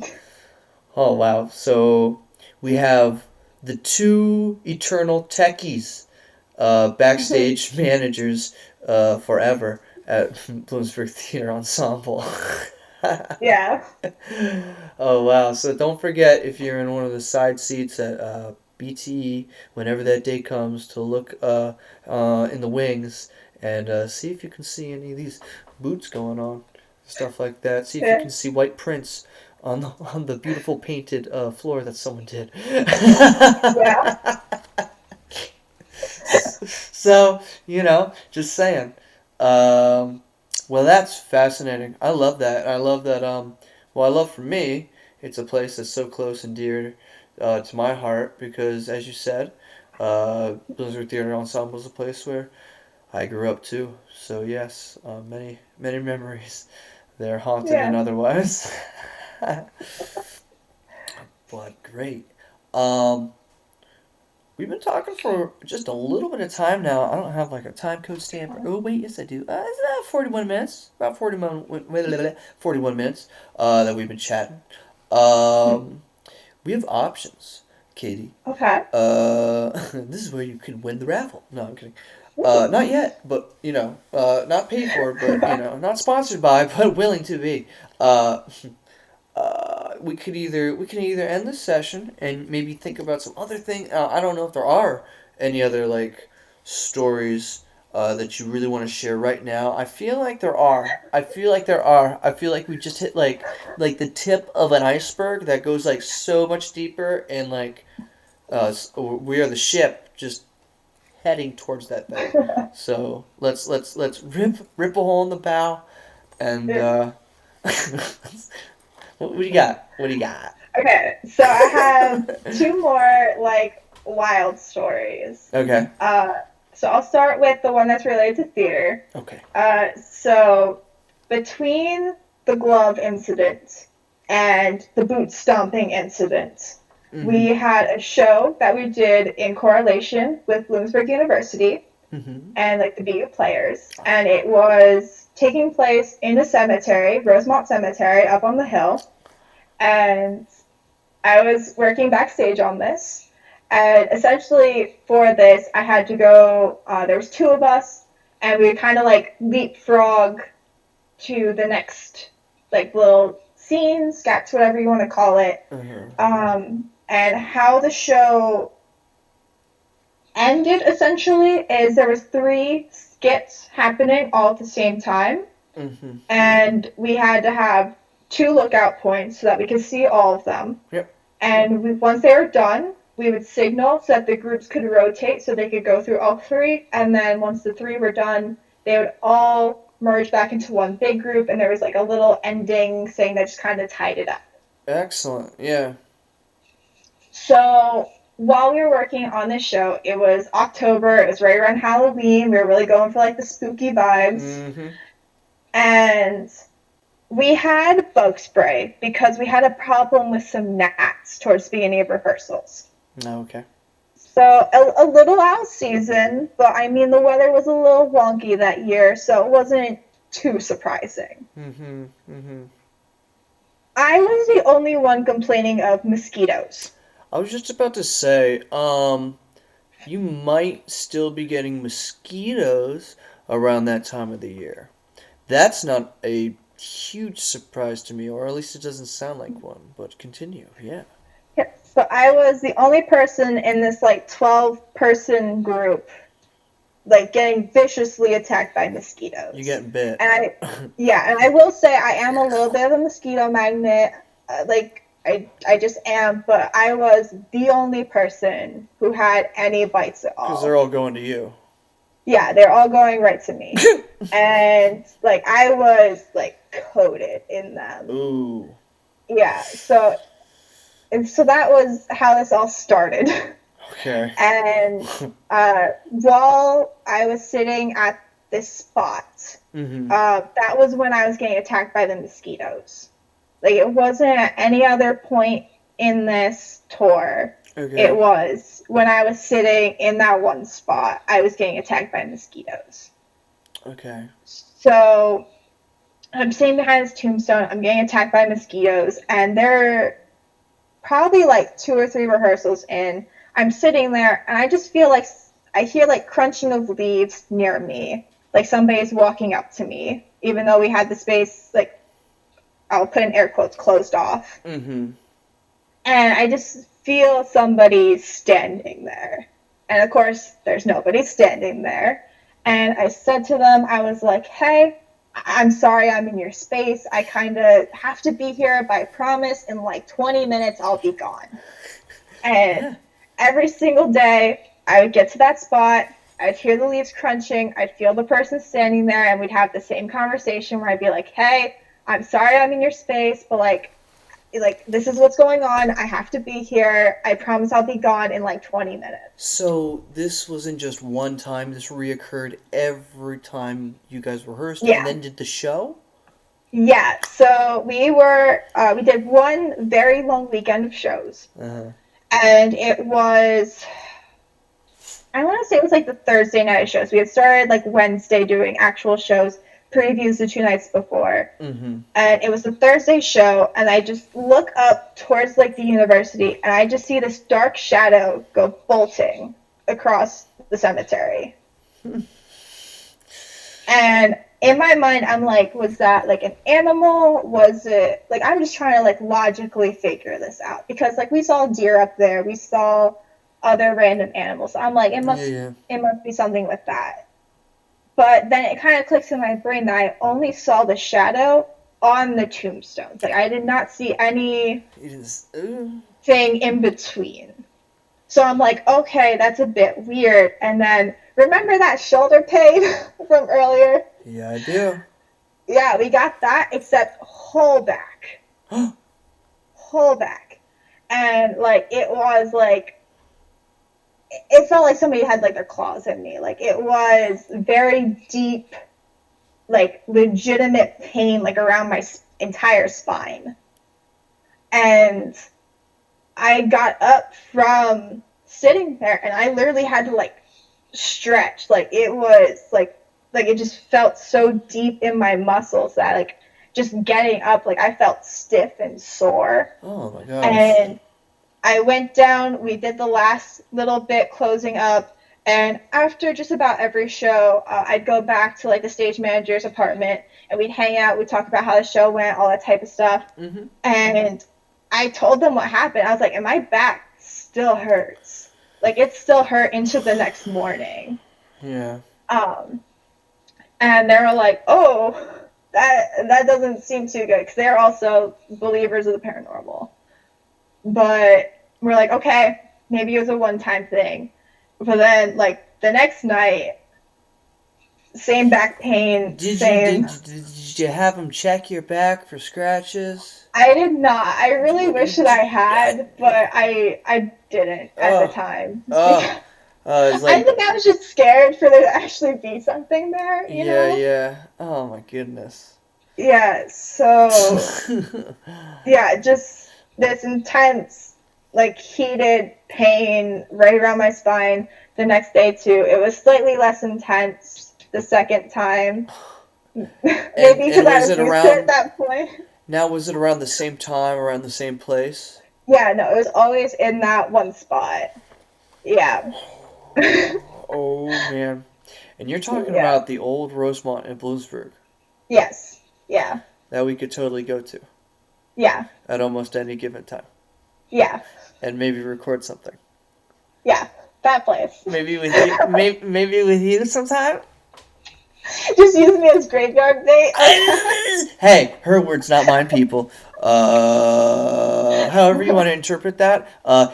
oh wow. So we have the two eternal techies, backstage managers, forever at Bloomsburg Theater Ensemble. Yeah. Oh wow! So don't forget if you're in one of the side seats at BTE, whenever that day comes, to look in the wings and see if you can see any of these boots going on, stuff like that. See if you Yeah. can see white prints on the beautiful painted floor that someone did. Yeah. So just saying. Well, that's fascinating. I love that. I love that. Well, I love for me, it's a place that's so close and dear to my heart because, as you said, Blizzard Theater Ensemble is a place where I grew up too. So yes, many many memories. They're haunted and Yeah. otherwise. But great. Um, we've been talking for just a little bit of time now. I don't have like a time code stamp. Oh wait, yes I do. It's about 41 minutes. About 41 minutes that we've been chatting. Um, we have options, Katie. Okay. This is where you can win the raffle. No, I'm kidding. Not yet, but not paid for, but not sponsored by, but willing to be. Uh, we can either end the session and maybe think about some other thing. I don't know if there are any other like stories that you really want to share right now. I feel like there are. I feel like we just hit like the tip of an iceberg that goes like so much deeper and like we are the ship just heading towards that thing. So let's rip a hole in the bow and what do you got? What do you got? Okay, so I have two more like wild stories. Okay. So I'll start with the one that's related to theater. Okay. So between the glove incident and the boot stomping incident, we had a show that we did in correlation with Bloomsburg University and like the BU players, and it was taking place in a cemetery, Rosemont Cemetery, up on the hill, and I was working backstage on this. And essentially for this, I had to go, there was two of us, and we would kind of like leapfrog to the next like little scene, sketch, whatever you want to call it. And how the show ended essentially is there was 3 skits happening all at the same time. And we had to have 2 lookout points so that we could see all of them. Yep. And once they were done, we would signal so that the groups could rotate so they could go through all 3. And then once the 3 were done, they would all merge back into one big group. And there was like a little ending thing that just kind of tied it up. Excellent. Yeah. So while we were working on this show, it was October. It was right around Halloween. We were really going for like the spooky vibes. And we had bug spray because we had a problem with some gnats towards the beginning of rehearsals. Okay. So a little out season, but I mean the weather was a little wonky that year, so it wasn't too surprising. I was the only one complaining of mosquitoes. I was just about to say, you might still be getting mosquitoes around that time of the year. That's not a huge surprise to me, or at least it doesn't sound like one, but continue, yeah. So I was the only person in this like 12-person group like getting viciously attacked by mosquitoes. You're getting bit. And I will say I am a little bit of a mosquito magnet. I just am, but I was the only person who had any bites at Because they're all. all going to you. Yeah, they're all going right to me. And, like, I was, like, coated in them. Ooh. Yeah, so that was how this all started. Okay. And while I was sitting at this spot, that was when I was getting attacked by the mosquitoes. Like, it wasn't at any other point in this tour. Okay. It was when I was sitting in that one spot, I was getting attacked by mosquitoes. Okay. So I'm sitting behind this tombstone, I'm getting attacked by mosquitoes, and they're probably like 2 or 3 rehearsals in. I'm sitting there, and I just feel like I hear like crunching of leaves near me, like somebody's walking up to me, even though we had the space, like, I'll put in air quotes, closed off. And I just feel somebody standing there. And of course, there's nobody standing there. And I said to them, I was like, hey, I'm sorry I'm in your space. I kind of have to be here, but I promise in like 20 minutes I'll be gone. And every single day I would get to that spot, I'd hear the leaves crunching, I'd feel the person standing there, and we'd have the same conversation where I'd be like, hey, I'm sorry I'm in your space, but like this is what's going on. I have to be here. I promise I'll be gone in like 20 minutes. So this wasn't just one time. This reoccurred every time you guys rehearsed Yeah. and then did the show? Yeah. So we did one very long weekend of shows. And it was, I want to say it was like the Thursday night shows. We had started like Wednesday doing actual shows, previews the 2 nights before. And it was the Thursday show, and I just look up towards like the university, and I just see this dark shadow go bolting across the cemetery. And in my mind, I'm like, was that like an animal? Was it like, I'm just trying to like logically figure this out, because like we saw deer up there, we saw other random animals. So I'm like, it must be something with that. But then it kind of clicks in my brain that I only saw the shadow on the tombstones. Like, I did not see anything in between. So I'm like, okay, that's a bit weird. And then, remember that shoulder pain from earlier? Yeah, I do. Yeah, we got that, except whole back. Whole back. And, like, it was, like, it felt like somebody had, like, their claws in me. Like, it was very deep, like, legitimate pain, like, around my entire spine. And I got up from sitting there, and I literally had to, like, stretch. Like, it was, like it just felt so deep in my muscles that, like, just getting up, like, I felt stiff and sore. Oh, my gosh. And I went down, we did the last little bit closing up, and after just about every show, I'd go back to, like, the stage manager's apartment, and we'd hang out, we'd talk about how the show went, all that type of stuff. And I told them what happened. I was like, and my back still hurts. Like, it still hurt into the next morning. Yeah. And they were like, oh, that doesn't seem too good, because they're also believers of the paranormal. But we're like, okay, maybe it was a one-time thing. But then, like, the next night, same back pain, Did you have them check your back for scratches? I did not. I really wish that I had, but I didn't at the time. I think I was just scared for there to actually be something there, you know? Yeah. Oh, my goodness. Yeah, so, yeah, just this intense, like, heated pain right around my spine the next day, too. It was slightly less intense the second time. Maybe because I was used to it at that point. Now, was it around the same time, around the same place? Yeah, no, it was always in that one spot. Yeah. Oh, man. And you're talking about the old Rosemont in Bloomsburg. Yes. Yeah. That we could totally go to. Yeah. At almost any given time. Yeah. And maybe record something. Yeah. That place. Maybe with you. maybe with you sometime. Just use me as graveyard bait. Hey, her words, not mine, people. However you want to interpret that,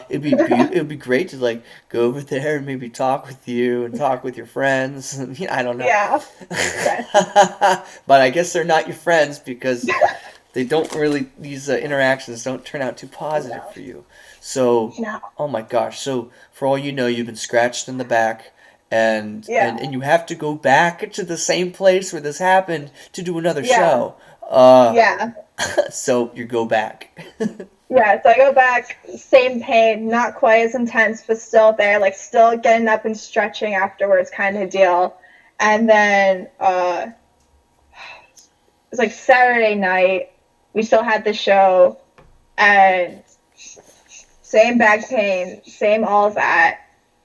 it'd be great to like go over there and maybe talk with you and talk with your friends. I don't know, Yeah. Okay. but I guess they're not your friends because they don't really. These interactions don't turn out too positive No. for you. So, No. oh my gosh. So for all you know, you've been scratched in the back. Yeah. And you have to go back to the same place where this happened to do another Yeah. show. Uh, Yeah. so you go back. Yeah, so I go back, same pain, not quite as intense, but still there, like still getting up and stretching afterwards kind of deal. And then it was like Saturday night, we still had the show, and same back pain, same all of that.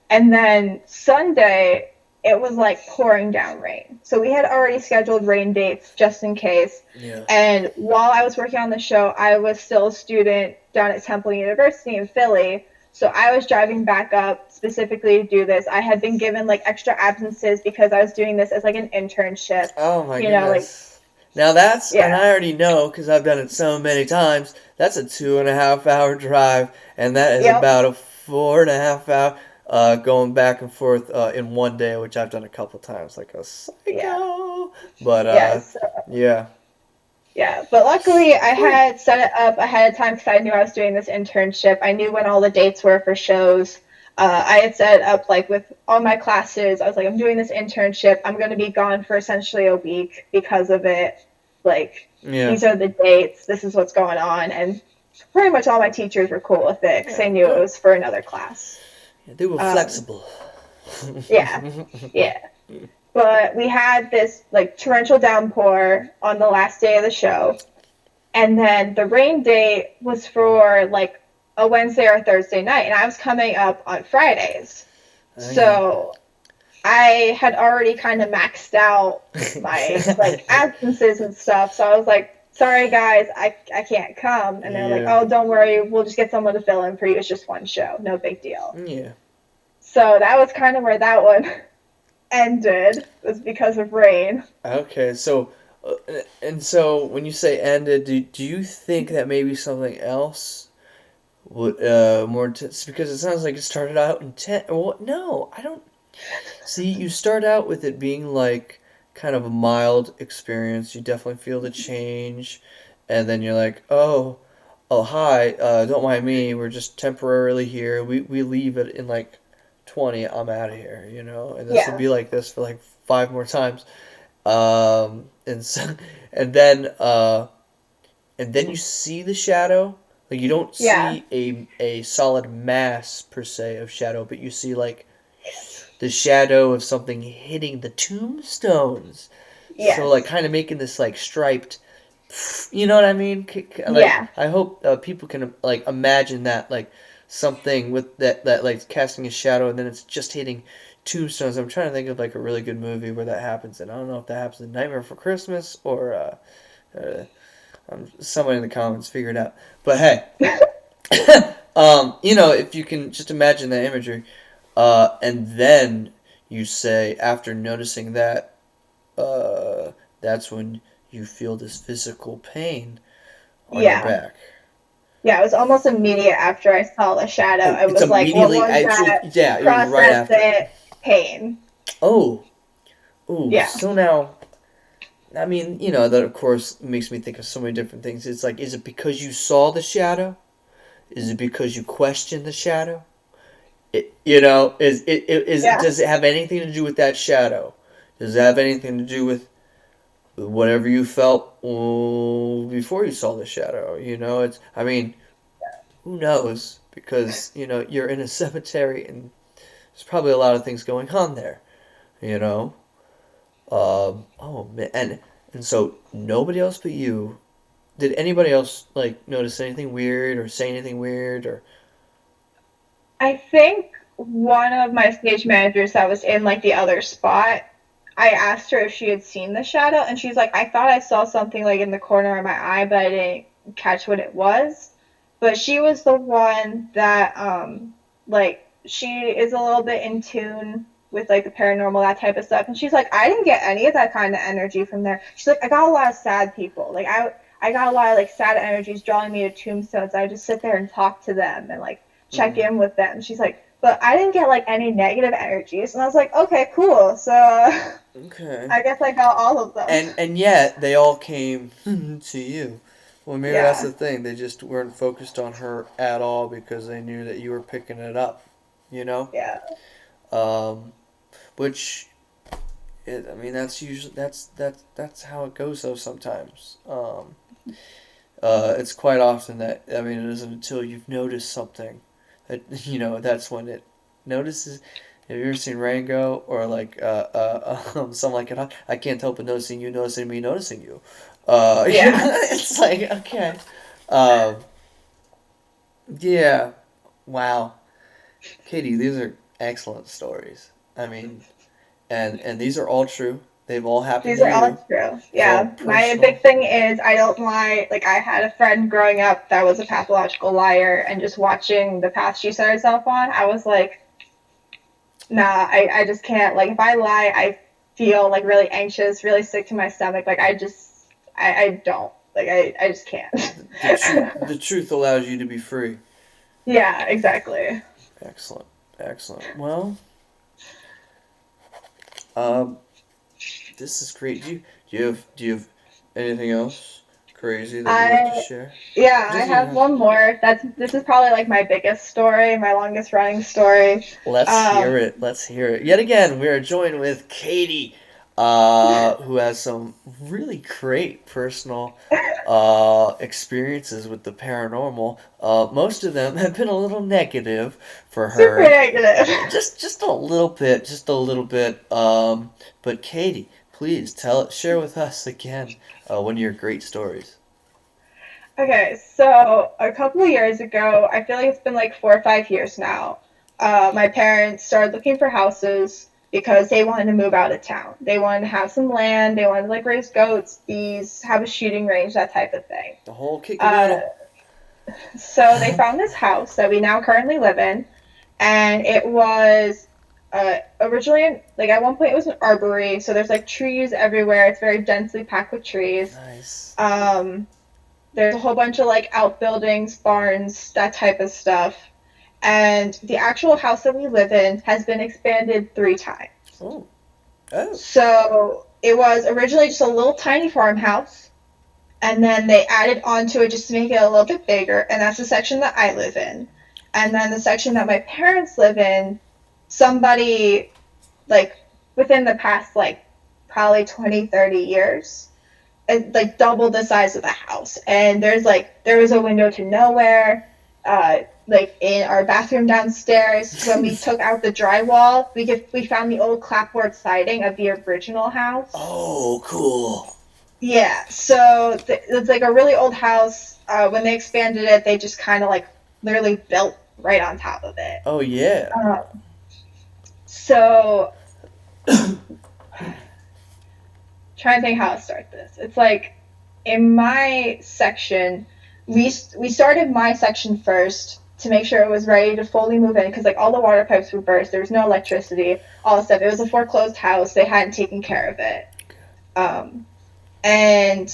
And then Sunday, it was like pouring down rain. So we had already scheduled rain dates just in case. Yeah. And while I was working on the show, I was still a student down at Temple University in Philly. So I was driving back up specifically to do this. I had been given like extra absences because I was doing this as like an internship. Oh my You know, like, goodness. Now that's, and yeah. I already know because I've done it so many times, that's a 2.5 hour drive, and that is Yep. about a 4.5 hour going back and forth in one day, which I've done a couple times, like a Yeah. psycho. But Yes. yeah. Yeah, but luckily I had set it up ahead of time because I knew I was doing this internship. I knew when all the dates were for shows. I had set it up like with all my classes. I was like, I'm doing this internship. I'm going to be gone for essentially a week because of it. Like, Yeah. these are the dates. This is what's going on. And pretty much all my teachers were cool with it because Yeah, they knew it good. was for another class. Yeah, they were Um, flexible. yeah, yeah. But we had this like torrential downpour on the last day of the show. And then the rain date was for like a Wednesday or Thursday night, and I was coming up on Fridays. Okay. So I had already kind of maxed out my like absences and stuff. So I was like, sorry guys, I can't come. And they're like, Yeah. oh, don't worry, we'll just get someone to fill in for you. It's just one show, no big deal. Yeah. So that was kind of where that one ended, was because of rain. Okay, so and so when you say ended, do you think that maybe something else would more intense? Because it sounds like it started out intense. Well, no, I don't. See, you start out with it being like kind of a mild experience. You definitely feel the change, and then you're like, oh, hi, don't mind me. We're just temporarily here. We leave it in like 20. I'm out of here, and this will Yeah, be like this for like 5 more times. And so, and then, uh, and then you see the shadow. Like you don't yeah, see a solid mass per se of shadow, but you see like the shadow of something hitting the tombstones. So like yes, kind of making this like striped, you know what I mean? Like yeah, I hope people can like imagine that like something with that like casting a shadow and then it's just hitting tombstones. I'm trying to think of like a really good movie where that happens, and I don't know if that happens in Nightmare for Christmas or someone in the comments figure it out. But hey, if you can just imagine that imagery, and then you say after noticing that, that's when you feel this physical pain on your yeah. back. Yeah, it was almost immediate after I saw the shadow. Oh, It it's was like, what immediately was actually, that? yeah, it was right Process after. it, pain. Oh, ooh, Yeah, so now, I mean, that of course makes me think of so many different things. It's like, is it because you saw the shadow? Is it because you questioned the shadow? yeah, Does it have anything to do with that shadow? Does it have anything to do with whatever you felt before you saw the shadow? I mean, who knows? Because, you're in a cemetery and there's probably a lot of things going on there, you know? Oh man, and so nobody else but you. Did anybody else like notice anything weird or say anything weird or? I think one of my stage managers that was in like the other spot, I asked her if she had seen the shadow, and she's like, I thought I saw something like in the corner of my eye, but I didn't catch what it was. But she was the one that, like, she is a little bit in tune with like the paranormal, that type of stuff. And she's like, I didn't get any of that kind of energy from there. She's like, I got a lot of sad people. Like I got a lot of like sad energies drawing me to tombstones. I just sit there and talk to them and like check in with them. She's like, but I didn't get like any negative energies. And I was like, okay, cool. So Okay. I guess I got all of them. And yet they all came to you. Well, maybe that's Yeah. the thing. They just weren't focused on her at all because they knew that you were picking it up. You know. Yeah. Which, I mean, that's usually that's how it goes though. Sometimes. It's quite often that, I mean, it isn't until you've noticed something that, you know, that's when it notices. Have you ever seen Rango or like something like it? I can't help but noticing you, noticing me, noticing you. Yeah. It's like, okay. Um, yeah. Wow. Katie, these are excellent stories. I mean, and these are all true. They've all happened These to are all you. true. They're all Yeah. My personal. big thing is I don't lie. Like, I had a friend growing up that was a pathological liar, and just watching the path she set herself on, I was like, nah, I just can't. Like, if I lie, I feel like really anxious, really sick to my stomach. Like, I don't. Like, I just can't. The truth allows you to be free. Yeah, exactly. Excellent. Excellent. Well, um, this is great. Do you have anything else crazy that you'd like to share? Yeah, I Doesn't even have have. one more. This is probably like my biggest story, my longest running story. Let's hear Um, it. Let's hear it. Yet again, we are joined with Katie, who has some really great personal experiences with the paranormal. Most of them have been a little negative for Super her. negative. Just a little bit, just a little bit. But Katie, please share with us again one of your great stories. Okay, so a couple of years ago, I feel like it's been like 4 or 5 years now. My parents started looking for houses because they wanted to move out of town. They wanted to have some land. They wanted to like raise goats, bees, have a shooting range, that type of thing. The whole kit Uh, caboodle. so they found this house that we now currently live in, and it was originally like at one point it was an arbory. So there's like trees everywhere. It's very densely packed with trees. Nice. Um, there's a whole bunch of like outbuildings, barns, that type of stuff. And the actual house that we live in has been expanded 3 times. Oh. Oh. So it was originally just a little tiny farmhouse, and then they added onto it just to make it a little bit bigger, and that's the section that I live in. And then the section that my parents live in, somebody, like, within the past, like, probably 20, 30 years, like double the size of the house. And there was a window to nowhere. Like in our bathroom downstairs, when we took out the drywall, we found the old clapboard siding of the original house. Oh, cool. Yeah, so it's like a really old house. When they expanded it, they just kind of like literally built right on top of it. Oh, yeah. So trying to think how to start this. It's like in my section, we started my section first to make sure it was ready to fully move in because like all the water pipes were burst. There was no electricity, all that stuff. It was a foreclosed house. They hadn't taken care of it. And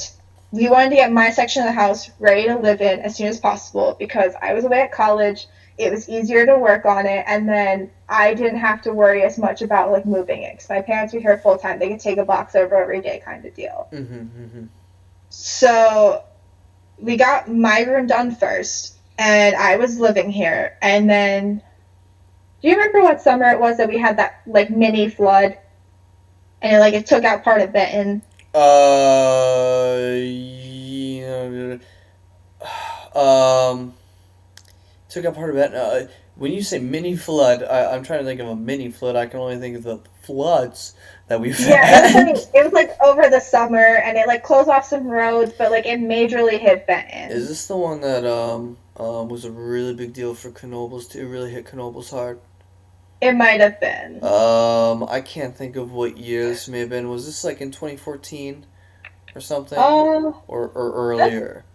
we wanted to get my section of the house ready to live in as soon as possible because I was away at college. It was easier to work on it, and then I didn't have to worry as much about like moving it because my parents were here full time. They could take a box over every day, kind of deal. Mm-hmm, mm-hmm. So we got my room done first, and I was living here. And then, do you remember what summer it was that we had that like mini flood, and it took out part of Benton? Yeah, took out part of it. When you say mini flood, I'm trying to think of a mini flood. I can only think of the floods that we've had. It was like over the summer, and it like closed off some roads, but like it majorly hit Benton. Is this the one that was a really big deal for Knoebels too? It really hit Knoebels hard. It might have been. I can't think of what year this may have been. Was this like in 2014 or something? Or earlier?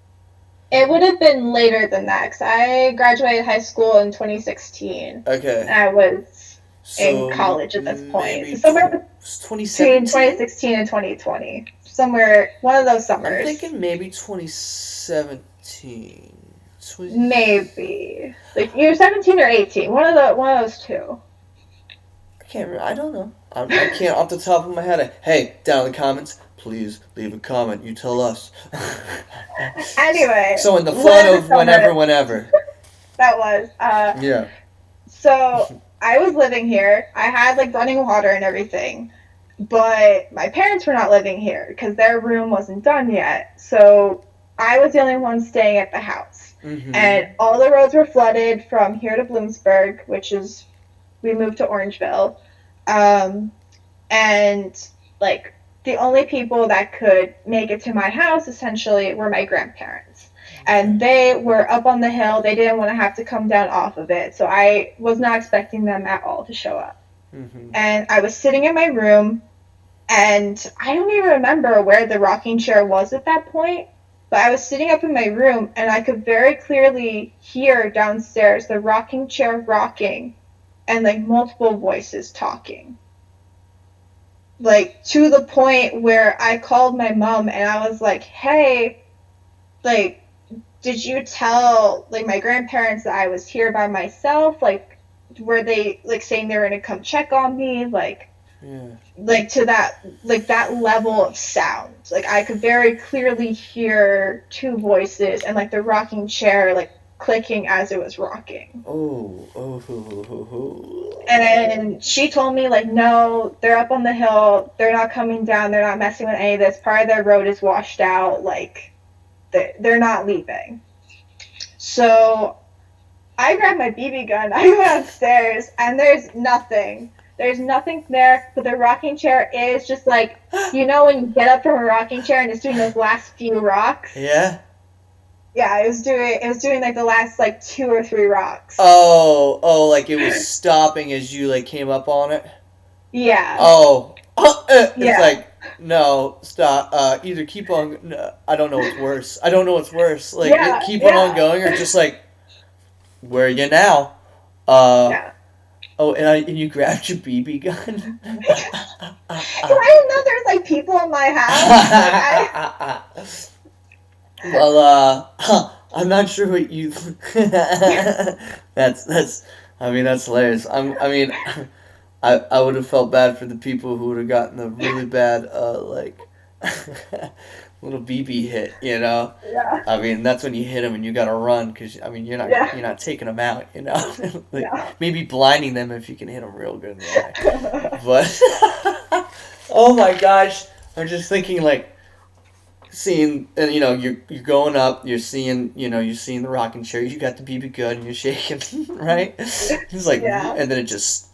It would have been later than that, because I graduated high school in 2016. Okay. And I was in So college at this point. maybe So somewhere between 2017? 2016 and 2020. Somewhere, one of those I'm summers. thinking maybe 2017. Maybe. Like, you're 17 or 18. One of those two. I can't remember. I don't know. I can't off the top of my head. Hey, down in the comments, please leave a comment. You tell us. Anyway. So in the flood of summer, whenever. that was. Yeah. So I was living here. I had like running water and everything. But my parents were not living here because their room wasn't done yet. So I was the only one staying at the house. Mm-hmm. And all the roads were flooded from here to Bloomsburg, which is, we moved to Orangeville. And like the only people that could make it to my house essentially were my grandparents. And they were up on the hill. They didn't want to have to come down off of it. So I was not expecting them at all to show up. Mm-hmm. And I was sitting in my room, and I don't even remember where the rocking chair was at that point, but I was sitting up in my room, and I could very clearly hear downstairs the rocking chair rocking and like multiple voices talking. Like, to the point where I called my mom and I was like, hey, like, did you tell like my grandparents that I was here by myself? Like, were they like saying they were gonna come check on me? Like, Yeah. like to that level of sound. Like, I could very clearly hear two voices and like the rocking chair like clicking as it was rocking. And she told me like, no, they're up on the hill, they're not coming down, they're not messing with any of this, part of their road is washed out, like they're not leaving. So I grabbed my BB gun, I went upstairs, and there's nothing there, but the rocking chair is just like, you know when you get up from a rocking chair and it's doing those last few rocks? Yeah? Yeah, it was doing like the last like 2 or 3 rocks. Oh, like it was stopping as you like came up on it? Yeah. It's Yeah. like, no, stop. Either keep on. No, I don't know what's worse. Like, Yeah, keep yeah. on going, or just like, where are you now? Yeah. Oh, and you grabbed your BB gun. I didn't know there's like people in my house. Well, I'm not sure what you. That's. I mean, that's hilarious. I would have felt bad for the people who would have gotten a really bad, like, little BB hit, you know? Yeah. I mean, that's when you hit them and you gotta run, because, I mean, you're not taking them out, you know? Like, Yeah. maybe blinding them if you can hit them real good in the eye. But, oh my gosh, I'm just thinking, like, seeing, and you know, you're going up, you're seeing the rocking chair, you got the BB gun, and you're shaking, right? It's like, Yeah. and then it just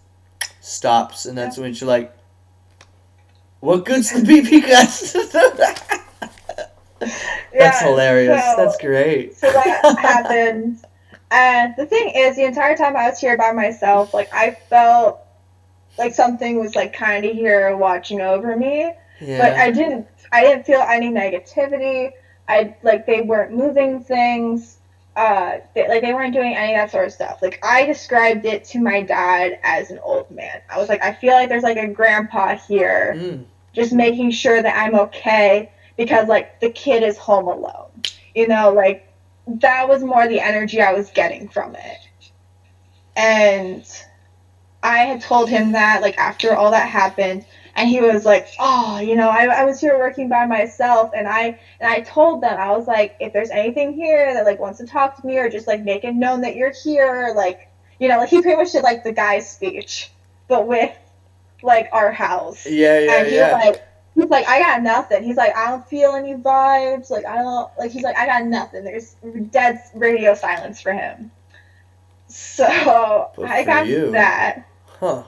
stops, and that's when you're like, what good's the BB gun? That's hilarious. That's great. So that happened. And the thing is, the entire time I was here by myself, like, I felt like something was like kind of here watching over me. Yeah. But I didn't feel any negativity. They weren't moving things. They weren't doing any of that sort of stuff. Like, I described it to my dad as an old man. I was like, I feel like there's like a grandpa here, just making sure that I'm okay, because like the kid is home alone. You know, like, that was more the energy I was getting from it. And I had told him that, like, after all that happened, and he was like, oh, you know, I was here working by myself, and I told them, I was like, if there's anything here that, like, wants to talk to me, or just, like, make it known that you're here, like, you know, like, he pretty much did, like, the guy's speech, but with, like, our house. Yeah, and he's like, I got nothing. He's like, I don't feel any vibes, like, he's like, I got nothing. There's dead radio silence for him. So, I got that. Huh.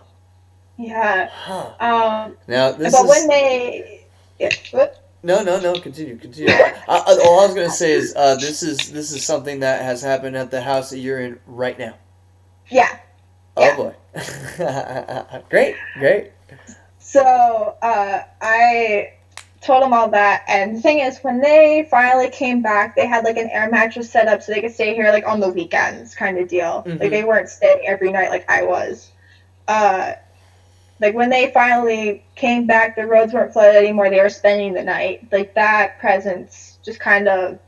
Yeah. Huh. Now this but is. when they. Yeah. What? No. Continue. All I was gonna say is, this is something that has happened at the house that you're in right now. Yeah. Oh boy. Great. So, I told them all that, and the thing is, when they finally came back, they had like an air mattress set up so they could stay here like on the weekends, kind of deal. Mm-hmm. Like, they weren't staying every night like I was. uh, like when they finally came back, the roads weren't flooded anymore. They were spending the night. Like that presence just kind of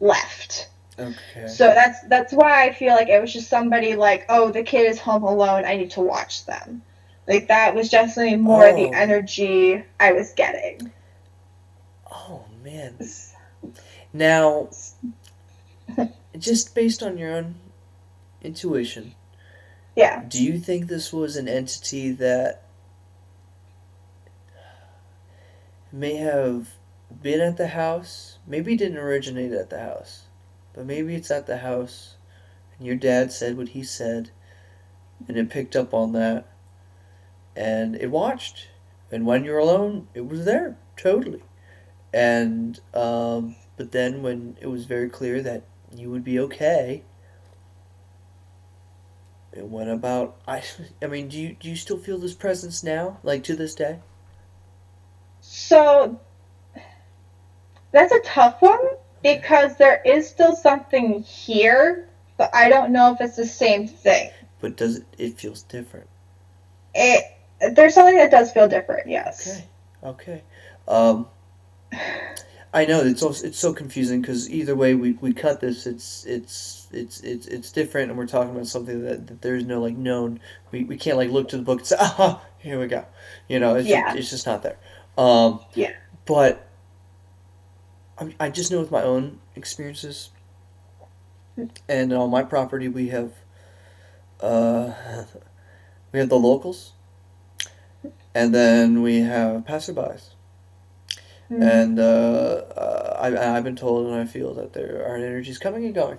left. Okay. So that's why I feel like it was just somebody like, oh, the kid is home alone. I need to watch them. Like that was definitely more the Oh. energy I was getting. Oh man. Now, just based on your own intuition, Yeah. do you think this was an entity that may have been at the house? Maybe it didn't originate at the house, but maybe it's at the house, and your dad said what he said, and it picked up on that, and it watched. And when you're alone, it was there, totally. And, but then when it was very clear that you would be okay, it went about. I mean, do you still feel this presence now, like to this day? So that's a tough one because there is still something here, but I don't know if it's the same thing. But does it? It feels different. It there's something that does feel different, yes. Okay, okay. Um, I know it's so confusing because either way we cut this, it's different, and we're talking about something that there's no like known. We can't like look to the book and say, ah, here we go. Yeah. It's just not there. Um, Yeah. but I just know with my own experiences, and on my property uh, we have the locals, and then we have passerbys. Mm. And I've been told and I feel that there are energies coming and going.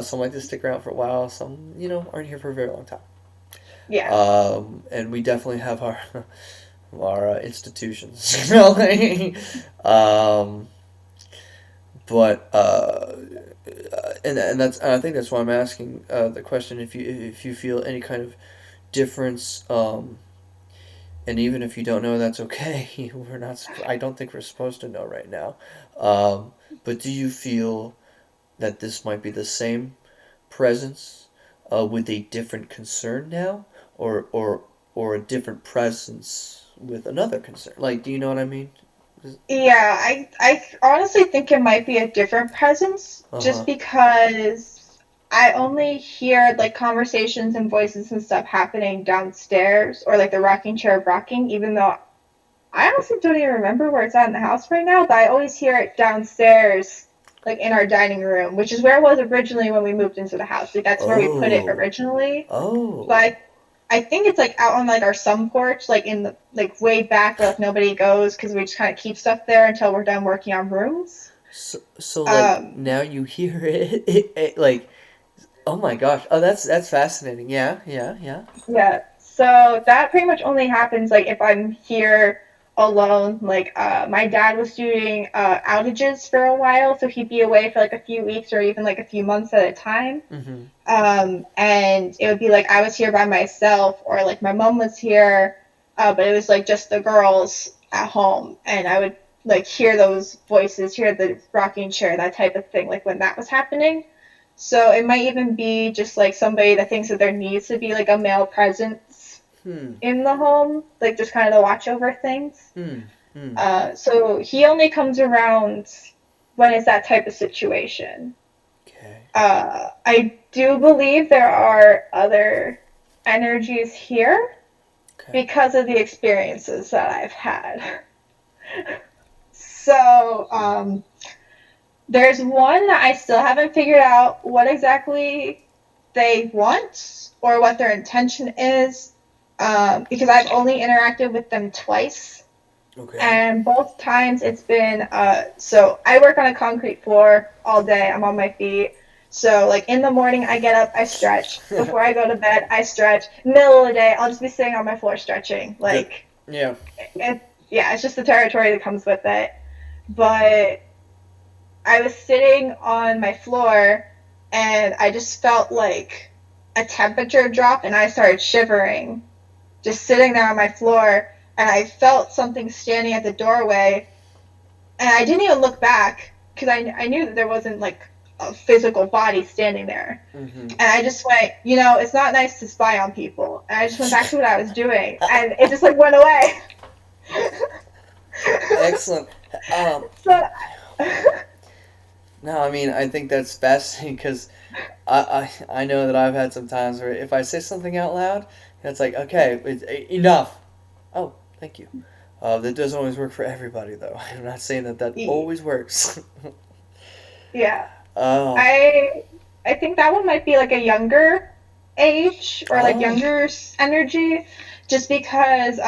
Some like to stick around for a while. Some, aren't here for a very long time. Yeah. And we definitely have our our institutions. um, but and I think that's why I'm asking the question if you feel any kind of difference. And even if you don't know, that's okay. We're not. I don't think we're supposed to know right now. But do you feel that this might be the same presence, with a different concern now, or a different presence with another concern? Like, do you know what I mean? Yeah, I honestly think it might be a different presence Uh just huh. because I only hear like conversations and voices and stuff happening downstairs or like the rocking chair rocking, even though I honestly don't even remember where it's at in the house right now, but I always hear it downstairs, like in our dining room, which is where it was originally when we moved into the house. Like that's where we put it Oh. originally. But Oh. I think it's like out on like our sun porch, like in the like way back where like nobody goes because we just kind of keep stuff there until we're done working on rooms. So like Um, now you hear it, like, oh my gosh, oh that's fascinating. Yeah, yeah, yeah. yeah. So that pretty much only happens like if I'm here alone. Like my dad was doing outages for a while, so he'd be away for like a few weeks or even like a few months at a time. Mm-hmm. And it would be like I was here by myself or like my mom was here, but it was like just the girls at home, and I would like hear those voices, hear the rocking chair, that type of thing, like when that was happening. So it might even be just like somebody that thinks that there needs to be like a male presence Hmm. in the home, like just kind of to watch over things. Hmm. Hmm. So he only comes around when it's that type of situation. Okay. I do believe there are other energies here Okay. because of the experiences that I've had. So, there's one that I still haven't figured out what exactly they want or what their intention is, because I've only interacted with them twice. Okay. And both times it's been so I work on a concrete floor all day. I'm on my feet. So like in the morning I get up, I stretch. Before I go to bed, I stretch. Middle of the day, I'll just be sitting on my floor stretching. Good. Like Yeah. yeah, it's just the territory that comes with it. But I was sitting on my floor and I just felt like a temperature drop and I started shivering just sitting there on my floor, and I felt something standing at the doorway, and I didn't even look back because I knew that there wasn't like a physical body standing there. Mm-hmm. And I just went, it's not nice to spy on people. And I just went back to what I was doing, and it just like went away. Excellent. So, No, I mean, I think that's fascinating because I know that I've had some times where if I say something out loud, it's like, okay, enough. Oh, thank you. That doesn't always work for everybody, though. I'm not saying that always works. yeah. Oh. I think that one might be like a younger age or like younger energy, just because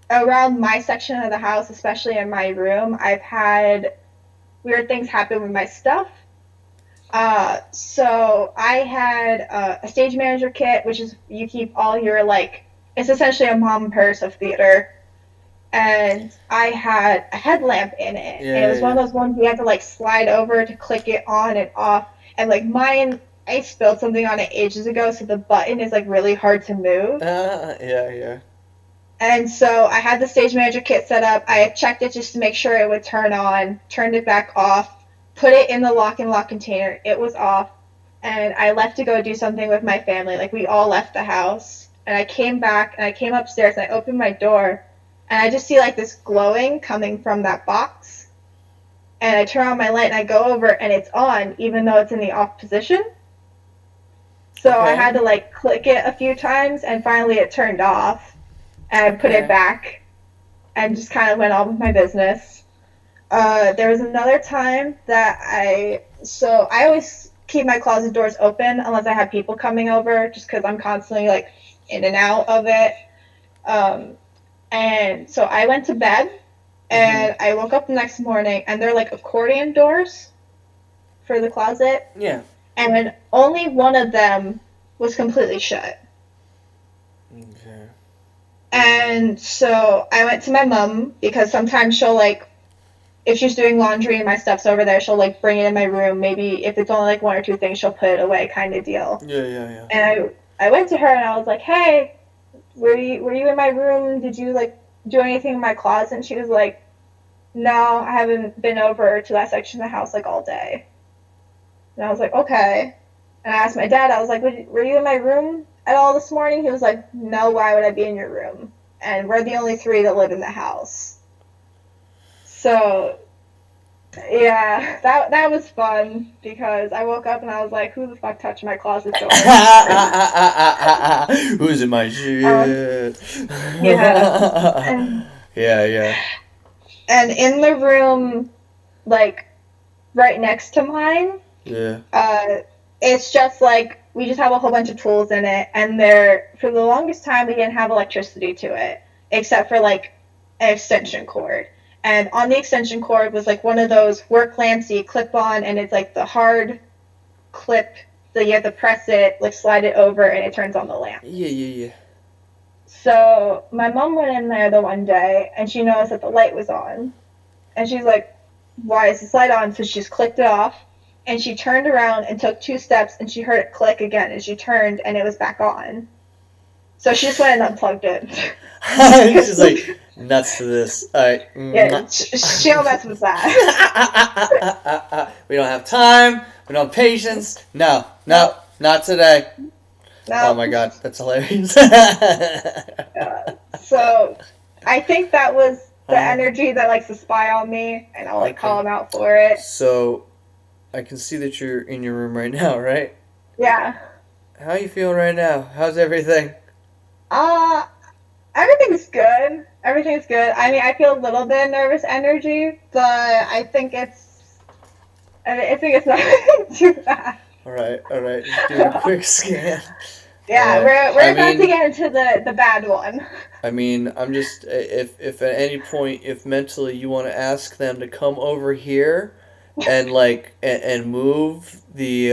around my section of the house, especially in my room, I've had weird things happen with my stuff. So I had a stage manager kit, which is you keep all your it's essentially a mom purse of theater. And I had a headlamp in it, and it was one of those ones you had to slide over to click it on and off. And mine, I spilled something on it ages ago, so the button is really hard to move. Yeah. And so I had the stage manager kit set up. I had checked it just to make sure it would turn on, turned it back off, put it in the lock and lock container. It was off, and I left to go do something with my family. We all left the house, and I came back, and I came upstairs, and I opened my door. And I just see this glowing coming from that box. And I turn on my light and I go over and it's on, even though it's in the off position. So I had to click it a few times, and finally it turned off. And I put it back and just kind of went on with my business. There was another time that I always keep my closet doors open unless I have people coming over, just because I'm constantly in and out of it. And so I went to bed, and I woke up the next morning, and they're accordion doors for the closet. Yeah. And only one of them was completely shut. Okay. And so I went to my mom, because sometimes she'll if she's doing laundry and my stuff's over there, she'll bring it in my room. Maybe if it's only one or two things, she'll put it away, kind of deal. Yeah. And I went to her and I was like, hey, were you in my room? Did you do anything in my closet? And she was like, no, I haven't been over to that section of the house all day. And I was like, okay. And I asked my dad, I was like, were you in my room at all this morning? He was like, no, why would I be in your room? And we're the only three that live in the house. So yeah, that was fun, because I woke up and I was like, who the fuck touched my closet door? Who's in my shit? Yeah. Yeah. And in the room, right next to mine, it's just we just have a whole bunch of tools in it, and for the longest time we didn't have electricity to it, except for an extension cord. And on the extension cord was one of those work lamps you clip on, and it's the hard clip that you have to press it, slide it over, and it turns on the lamp. Yeah. So my mom went in there the one day, and she noticed that the light was on. And she's like, why is this light on? So she just clicked it off, and she turned around and took 2 steps, and she heard it click again, and she turned, and it was back on. So she just went and unplugged it. She's like, nuts to this. All right. Yeah, she'll mess with that. We don't have time. We don't have patience. No, not today. No. Oh my god, that's hilarious. So I think that was the energy that likes to spy on me, and I'll call him out for it. So I can see that you're in your room right now, right? Yeah. How are you feeling right now? How's everything? Everything's good. Everything's good. I mean, I feel a little bit of nervous energy, but I think it's not too bad. All right. Just do a quick scan. Yeah, we're about to get into the bad one. I mean, I'm just, if at any point, if mentally you want to ask them to come over here and and move the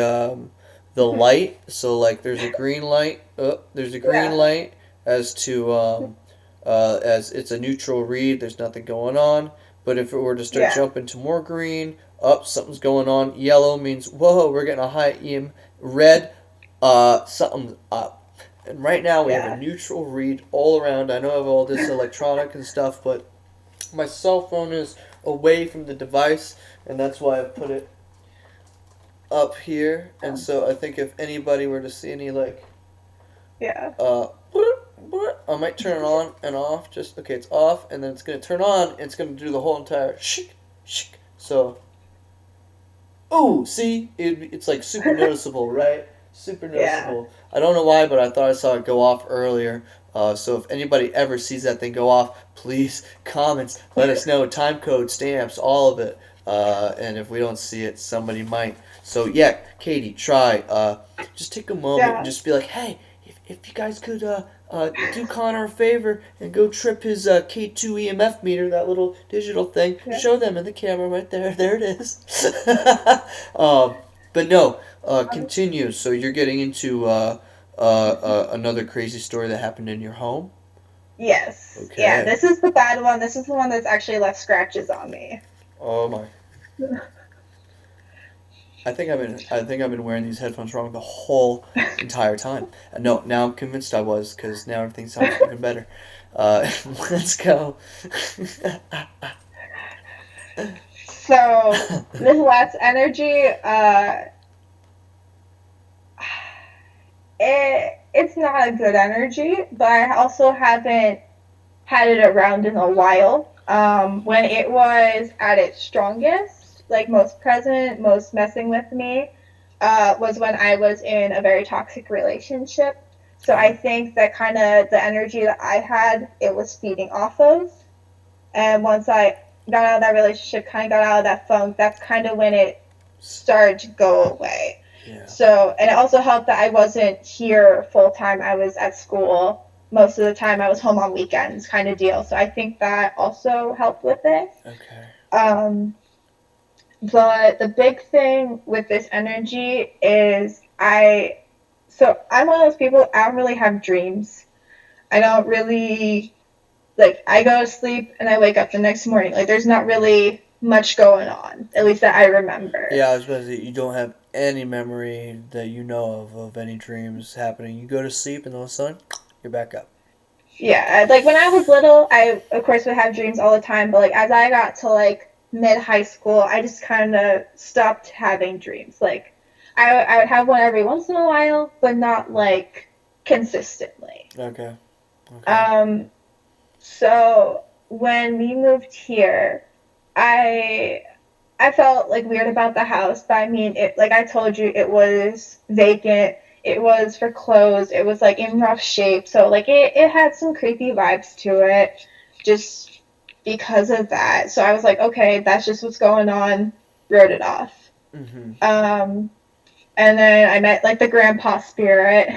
light, so there's a green light, light as to as it's a neutral read, there's nothing going on. But if it were to start jumping to more green, something's going on. Yellow means, whoa, we're getting a high EM. Red, something's up. And right now we have a neutral read all around. I know I have all this electronic and stuff, but my cell phone is away from the device, and that's why I put it up here, and so I think if anybody were to see any like Yeah. I might turn it on and off. Just okay, it's off, and then it's gonna turn on. And it's gonna do the whole entire shik shik. So, oh, see, it's like super noticeable, right? Super Yeah. noticeable. I don't know why, but I thought I saw it go off earlier. So if anybody ever sees that thing go off, please comments. Let us know. Time code, stamps, all of it. And if we don't see it, somebody might. So yeah, Katie, try. Just take a moment and Yeah. just be like, hey, if you guys could do Connor a favor and go trip his K2 EMF meter, that little digital thing. Yeah. Show them in the camera right there. There it is. But no, continue. So you're getting into another crazy story that happened in your home? Yes. Yeah, Okay. this is the bad one. This is the one that's actually left scratches on me. Oh my. I think I've been wearing these headphones wrong the whole entire time. No, now I'm convinced I was because now everything sounds even better. Let's go. So this last energy, it's not a good energy, but I also haven't had it around in a while. When it was at its strongest, like most present, most messing with me, was when I was in a very toxic relationship. So I think that kind of the energy that I had, it was feeding off of. And once I got out of that relationship, kind of got out of that funk, that's kind of when it started to go away. Yeah. So, and it also helped that I wasn't here full time. I was at school most of the time. I was home on weekends, kind of deal. So I think that also helped with it. Okay. But the big thing with this energy is I'm one of those people, I don't really have dreams. I don't really, like, I go to sleep and I wake up the next morning. Like, there's not really much going on, at least that I remember. Yeah, I was about to say, you don't have any memory that you know of any dreams happening. You go to sleep and all of a sudden, you're back up. Yeah, like when I was little, I of course would have dreams all the time, but like as I got to like mid high school, I just kind of stopped having dreams. Like I would have one every once in a while, but not like consistently. Okay. Um, so when we moved here, I I felt like weird about the house, but I mean, it like I told you, it was vacant. It was foreclosed. It was like in rough shape. So like it had some creepy vibes to it just because of that. So I was like, okay, that's just what's going on. Wrote it off. Mm-hmm. And then I met like the grandpa spirit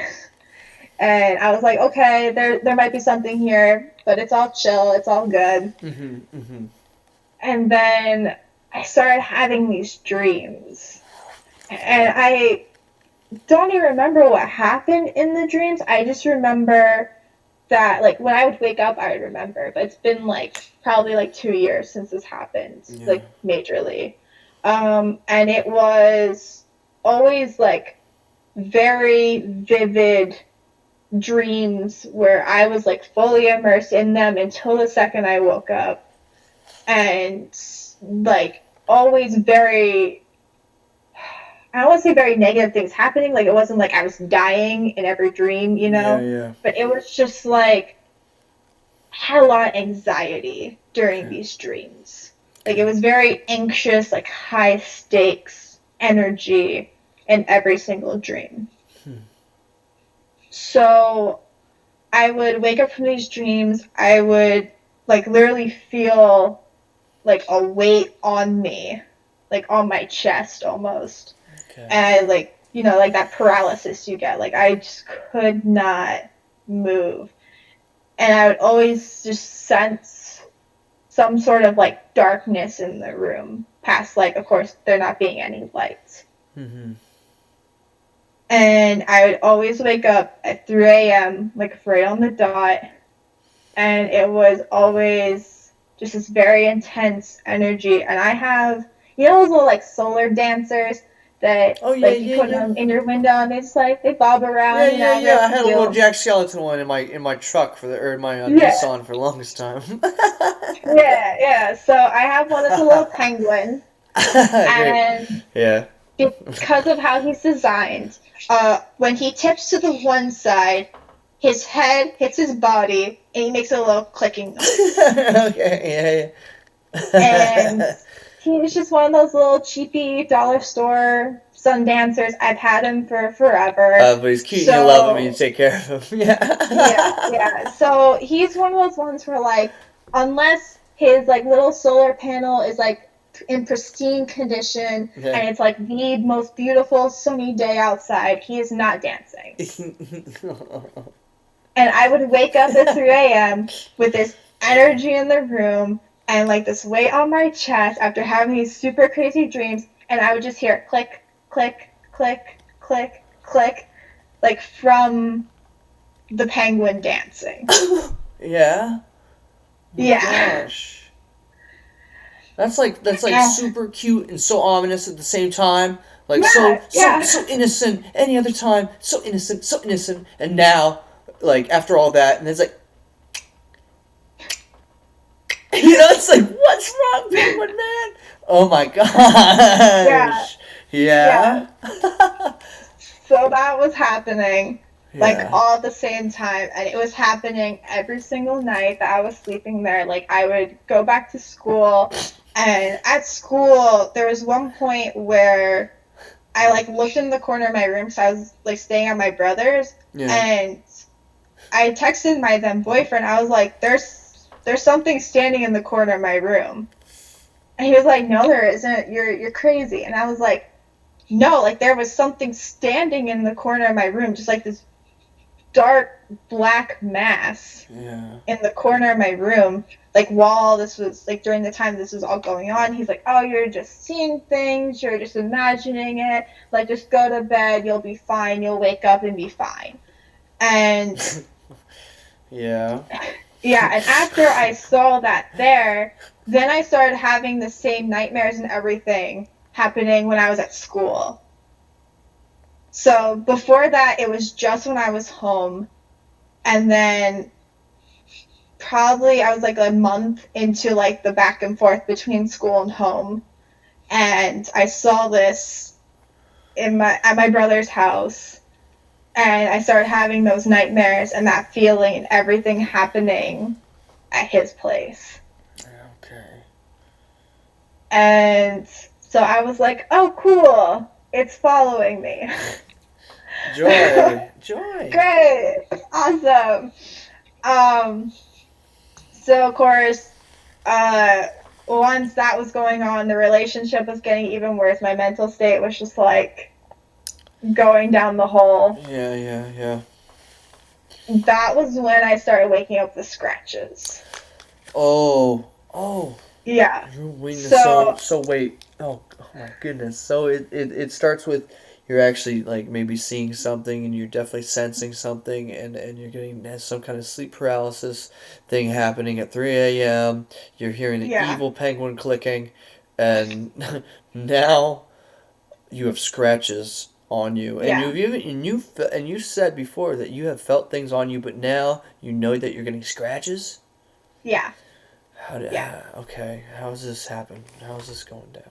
and I was like, okay, there might be something here, but it's all chill. It's all good. Mm-hmm. Mm-hmm. And then I started having these dreams. And I don't even remember what happened in the dreams. I just remember that, like, when I would wake up, I would remember. But it's been, like, probably, like, 2 years since this happened, like, majorly. And it was always, like, very vivid dreams where I was, like, fully immersed in them until the second I woke up. And, like, always very, I don't want to say very negative things happening. Like, it wasn't like I was dying in every dream, you know? Yeah. But it was just like, I had a lot of anxiety during these dreams. Like, it was very anxious, like, high stakes energy in every single dream. So, I would wake up from these dreams. I would, like, literally feel, like, a weight on me, like, on my chest almost. Okay. And like, you know, like that paralysis you get. Like I just could not move. And I would always just sense some sort of like darkness in the room past, like, of course, there not being any lights. Mm-hmm. And I would always wake up at 3 a.m., like right on the dot. And it was always just this very intense energy. And I have, you know, those little like solar dancers that you put them in your window and they just like they bob around. Yeah. I had a little Jack Skellington one in my truck in my Nissan for the longest time. Yeah. So I have one that's a little penguin. And yeah. because of how he's designed. When he tips to the one side, his head hits his body, and he makes a little clicking noise. Okay, And yeah. he's just one of those little cheapy dollar store sun dancers. I've had him for forever. But he's cute and you love him and you So take care of him. yeah, Yeah. yeah. So he's one of those ones where like, unless his like little solar panel is like in pristine condition Yeah. and it's like the most beautiful sunny day outside, he is not dancing. And I would wake up at 3 a.m. with this energy in the room and like this weight on my chest after having these super crazy dreams, and I would just hear click, click, click, click, click, like from the penguin dancing. Yeah. Oh my Yeah. gosh. That's like Yeah. super cute and so ominous at the same time. Like Yeah. Yeah. so innocent. Any other time, so innocent. And now, like after all that, and it's like, it's like, what's wrong, Penguin Man? Oh my Yeah. gosh. Yeah. Yeah. So that was happening like Yeah. all at the same time, and it was happening every single night that I was sleeping there. Like I would go back to school, and at school there was one point where I like looked in the corner of my room because I was like staying at my brother's, Yeah. and I texted my then boyfriend. I was like, there's something standing in the corner of my room," and he was like, "No, there isn't. You're crazy." And I was like, "No, like there was something standing in the corner of my room, just like this dark black mass Yeah. in the corner of my room, like while this was like during the time this was all going on." He's like, "Oh, you're just seeing things, you're just imagining it, like just go to bed, you'll be fine, you'll wake up and be fine." And Yeah. yeah, and after I saw that there, then I started having the same nightmares and everything happening when I was at school. So before that, it was just when I was home, and then probably I was like a month into like the back and forth between school and home, and I saw this at my brother's house, and I started having those nightmares and that feeling and everything happening at his place. Okay. And so I was like, "Oh, cool. It's following me." Joy. Joy. Great. Awesome. Um So of course, once that was going on, the relationship was getting even worse. My mental state was just like going down the hole. Yeah. That was when I started waking up with scratches. Oh. Yeah. You're waiting. So So so wait. Oh my goodness. So it starts with you're actually like maybe seeing something and you're definitely sensing something and you're getting some kind of sleep paralysis thing happening at 3 a.m. You're hearing the yeah, evil penguin clicking, and now you have scratches on you, and yeah, you've even and you said before that you have felt things on you, but now you know that you're getting scratches. yeah, How did yeah. okay? How does this happen? How is this going down?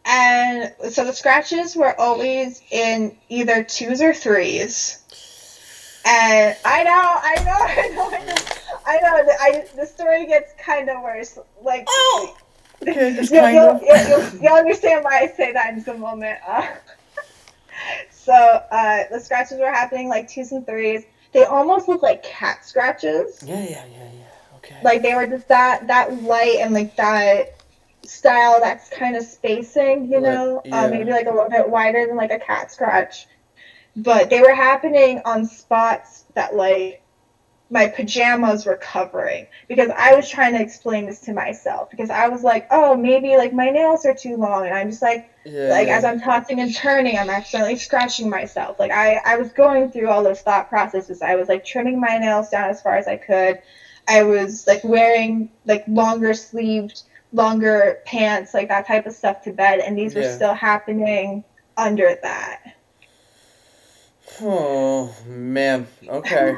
And so the scratches were always in either twos or threes. And the story gets kind of worse. Like, Oh, okay, just you'll, kind you'll, of. you'll understand why I say that in just a moment. So the scratches were happening like twos and threes. They almost look like cat scratches. Yeah. Okay. Like they were just that light and like that style that's kind of spacing, maybe Yeah. like a little bit wider than like a cat scratch. But they were happening on spots that like my pajamas were covering, because I was trying to explain this to myself, because I was like, oh, maybe like my nails are too long, and I'm just like as Yeah. I'm tossing and turning, I'm accidentally scratching myself. Like I was going through all those thought processes. I was like trimming my nails down as far as I could. I was like wearing like longer sleeved, longer pants, like that type of stuff to bed, and these were Yeah. still happening under that. Oh man. Okay.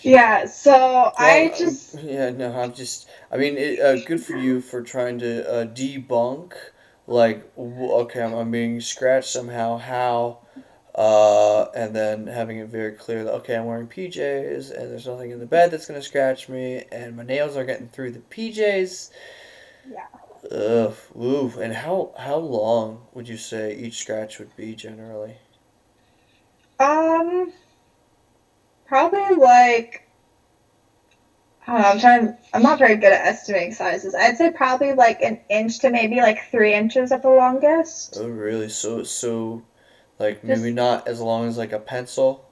Yeah, so I Well, just yeah. No, I'm just. I mean, good for you for trying to debunk like, okay, I'm being scratched somehow. How? And then having it very clear that, okay, I'm wearing PJs and there's nothing in the bed that's gonna scratch me, and my nails are getting through the PJs. Yeah. Ugh, ooh. And how long would you say each scratch would be generally? Um, Probably like I don't know, I'm not very good at estimating sizes. I'd say probably like an inch to maybe like 3 inches at the longest. Oh, really? So like maybe Just not as long as like a pencil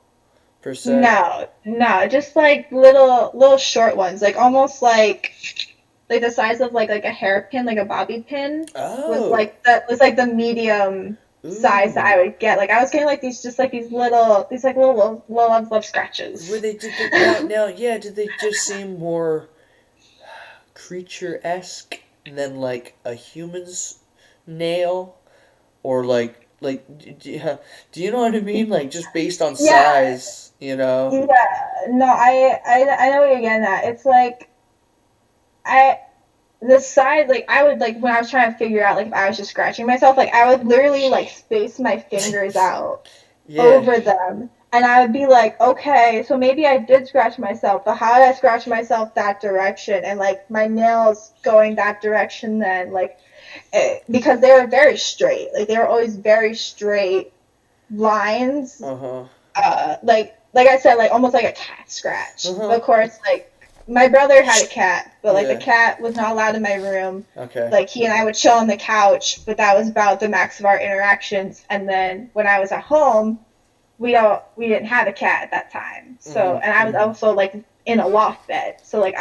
per se. no, no, just like little short ones, like almost like the size of like a hairpin, like a bobby pin, Oh, was like the medium size that I ooh. would get. Like I was getting like these like little love Were scratches. they did they now yeah? Did they just seem more creature esque than like a human's nail, or do you know what I mean? Like just based on Yeah, size, you know? yeah. No, I know what you're getting at. It's like I the side like I would like when I was trying to figure out like if I was just scratching myself, like I would literally like space my fingers out Yeah. over them. And I would be like, okay, so maybe I did scratch myself, but how did I scratch myself that direction? And like my nails going that direction then, like, because they were very straight. Like they were always very straight lines. Uh huh. Like I said, like almost like a cat scratch. Uh But huh. of course, like my brother had a cat, but like the Yeah. cat was not allowed in my room. Okay. Like he and I would chill on the couch, but that was about the max of our interactions. And then when I was at home, we didn't have a cat at that time. So Mhm. and I was Mhm. also like in a loft bed. So like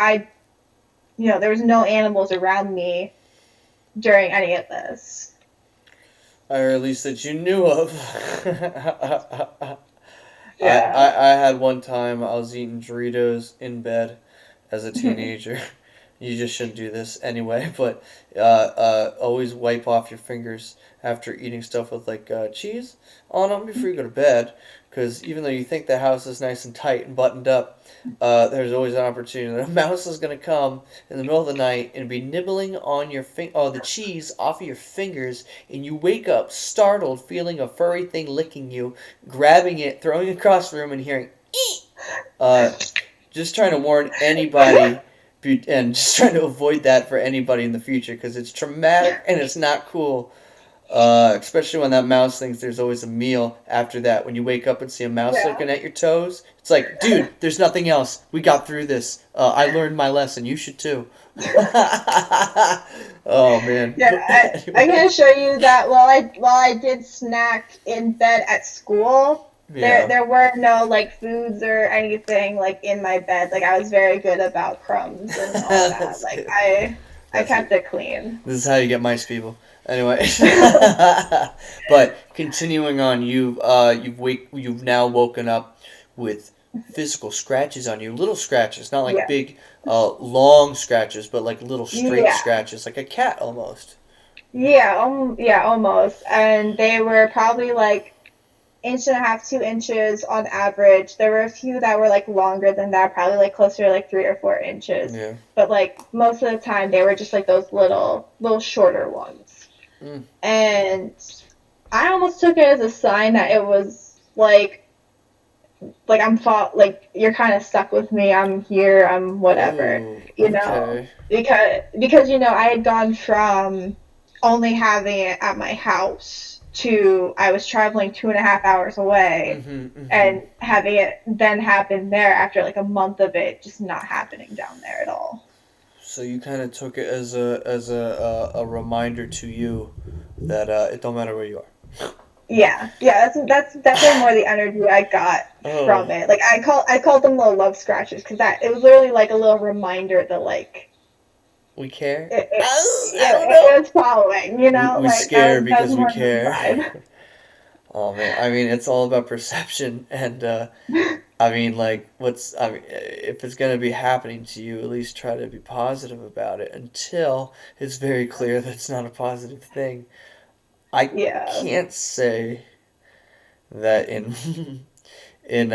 there was no animals around me during any of this. Or at least that you knew of. Yeah. I had one time I was eating Doritos in bed as a teenager. You just shouldn't do this anyway, but always wipe off your fingers after eating stuff with like cheese on them before you go to bed. Because even though you think the house is nice and tight and buttoned up, there's always an opportunity that a mouse is going to come in the middle of the night and be nibbling on the cheese off of your fingers, and you wake up startled, feeling a furry thing licking you, grabbing it, throwing it across the room, and hearing "Eek!" Uh, just trying to warn anybody and just trying to avoid that for anybody in the future because it's traumatic and it's not cool. Especially when that mouse thinks there's always a meal after that. When you wake up and see a mouse Yeah. looking at your toes, it's like, dude, there's nothing else. We got through this. I learned my lesson. You should too. Oh man. Yeah, But I anyway, can assure you that while I did snack in bed at school, yeah, there were no like foods or anything like in my bed. Like I was very good about crumbs and all that. that's Like good. I That's good. kept it clean. This is how you get mice people. Anyway, but continuing on, you've now woken up with physical scratches on you, little scratches, not like Yeah. big, long scratches, but like little straight Yeah. scratches, like a cat almost. Yeah, almost. And they were probably like inch and a half, 2 inches on average. There were a few that were like longer than that, probably like closer to like 3 or 4 inches. Yeah. But like most of the time, they were just like those little shorter ones. Mm. And I almost took it as a sign that it was like like you're kind of stuck with me. I'm here. I'm whatever, Oh, you know, okay. because I had gone from only having it at my house to I was traveling 2.5 hours away Mhm. Mhm. and having it then happen there after like a month of it just not happening down there at all. So you kind of took it as a reminder to you that it don't matter where you Yeah, yeah, that's definitely more the energy I got are. from it. Like I called them little love scratches because that it was literally like a little reminder that like We care. it it, I don't it know. was following, We like scare that was because we more the care. vibe. Oh man, I mean it's all about perception, and I mean like if it's gonna be happening to you, at least try to be positive about it until it's very clear that it's not a positive thing. I Yeah, can't say that in in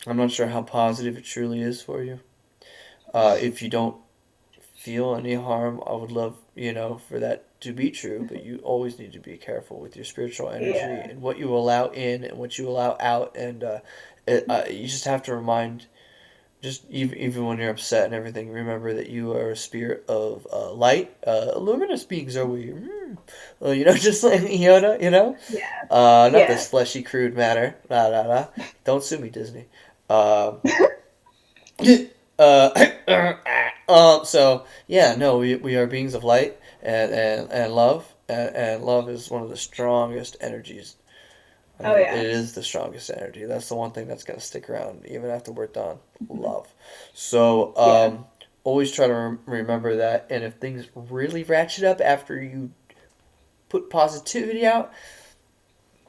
I'm not sure how positive it truly is for you. If you don't feel any harm. I would love, for that to be true, but you always need to be careful with your spiritual energy Yeah. and what you allow in and what you allow out. And you just have to remind, just even when you're upset and everything, remember that you are a spirit of light. Luminous beings are we. Well, just like Yoda, Yeah. not Yeah. this fleshy, crude matter. La la la. Don't sue me, Disney. So yeah, no, we are beings of light and love, and love is one of the strongest energies. I Oh mean, it yeah. is the strongest energy. That's the one thing that's gonna stick around even after we're done. Love. So Yeah. always try to remember that. And if things really ratchet up after you put positivity out,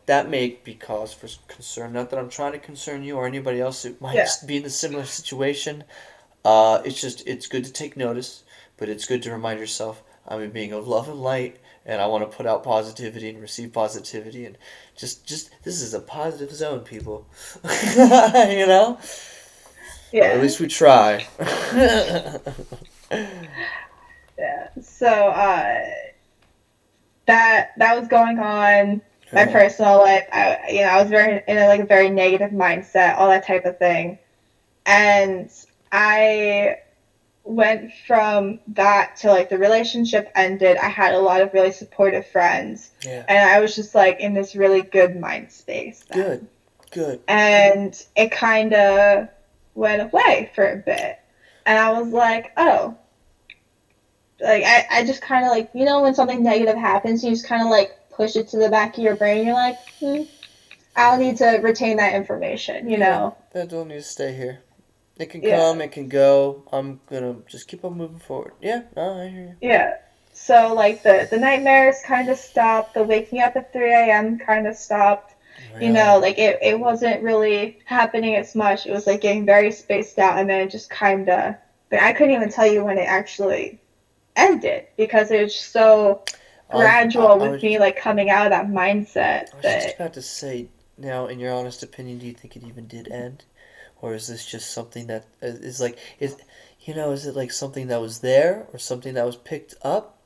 that may be cause for concern. Not that I'm trying to concern you or anybody else who might Yeah. be in a similar situation. It's good to take notice, but it's good to remind yourself I'm a being of love and light, and I want to put out positivity and receive positivity, and just this is a positive zone, people. you know, or at Yeah. least we try. Yeah. So that was going on my Uh-huh. personal life. I was very in a very negative mindset, all that type of thing. And I went from that to the relationship ended. I had a lot of really supportive friends, Yeah. and I was just in this really good mind space Good. then. Good. And it kind of went away for a bit. And I was like, oh, I just kind of when something negative happens, you just kind of push it to the back of your brain. You're like, I don't need to retain that information, Yeah. That don't need to stay here. It can Yeah, come. It can go. I'm gonna just keep on moving forward. Yeah. No, I hear you. yeah. So the nightmares kind of stopped. The waking up at 3 a.m. kind of stopped. Really. It wasn't really happening as much. It was getting very spaced out, and then it just kind of. I couldn't even tell you when it actually ended because it was so gradual I with was me coming out of that mindset I was just that about to say, now, in your honest opinion, do you think it even did end? Or is this just something that is like, is it like something that was there or something that was picked up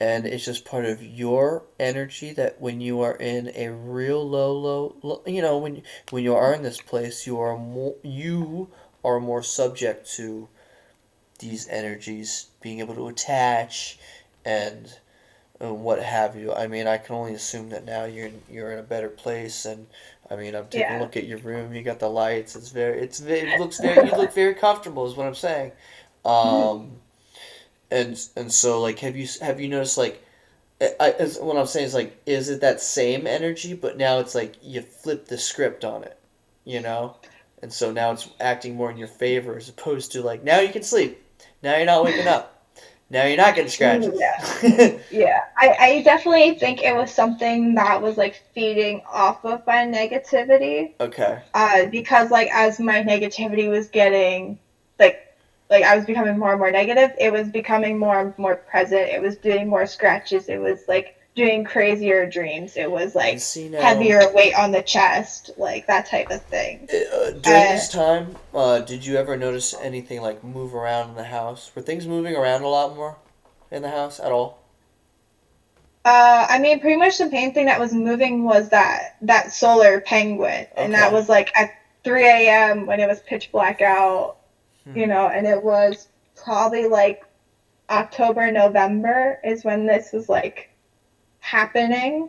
and it's just part of your energy that when you are in a real low, when you are in this place, you are more subject to these energies being able to attach and what have you. I mean, I can only assume that now you're in a better place, and I mean, I'm taking a yeah. look at your room. You got the lights. It looks very. You look very comfortable, is what I'm saying. Um, and so like, have you noticed like, what I'm saying is like, is it that same energy, but now it's like you flip the script on it, you know, and so now it's acting more in your favor as opposed to like now you can sleep. Now you're not waking up. Now you're not getting scratches. Yeah. Yeah, I definitely think it was something that was feeding off of my negativity. Okay. Because as my negativity was getting like I was becoming more and more negative, it was becoming more and more present. It was doing more scratches. It was doing crazier dreams. It was And see now, heavier weight on the chest, that type of thing. during Uh, this time, did you ever notice anything like move around in the house? Were things moving around a lot more in the house at all? I mean, pretty much the main thing that was moving was that solar penguin, and that Okay. was at 3 a.m. when it was pitch black out, Hmm. and it was probably October, November is when this was happening.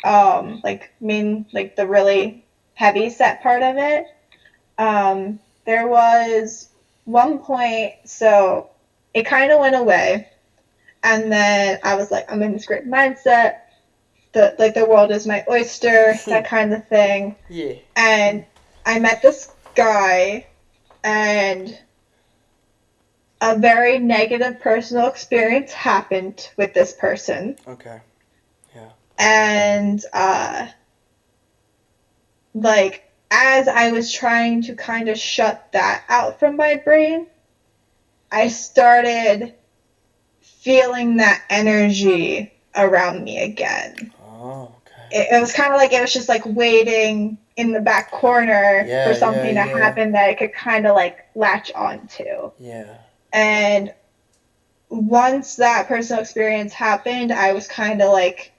The really heavy set part of it. There was one point, so it kind of went away, and then I was I'm in this great mindset. The world is my oyster, that kind of thing. Yeah. And I met this guy, and a very negative personal experience happened with this person. Okay. Yeah. And as I was trying to kind of shut that out from my brain, I started feeling that energy around me again. Oh, okay. It was kind of it was just waiting in the back corner for Yeah, yeah, something to yeah. happen that I could kind of latch onto. Yeah. And once that personal experience happened, I was kind of like,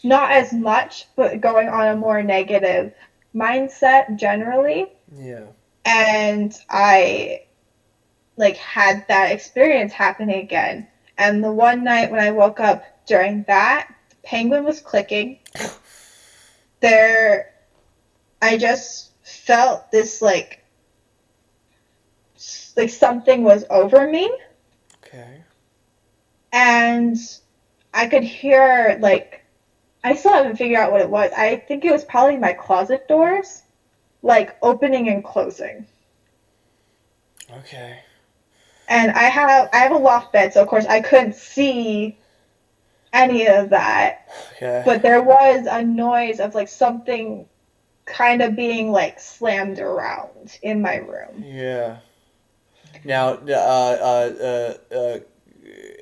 not as much, but going on a more negative mindset generally. Yeah. And I like had that experience happening again. And the one night when I woke up during that, the penguin was clicking. There, I just felt this like something was over me. Okay. And I could hear like I still haven't figured out what it was. I think it was probably my closet doors, like opening and closing. Okay. And I have a loft bed, so of course I couldn't see any of that. Okay. But there was a noise of like something kind of being like slammed around in my room. Yeah. Now,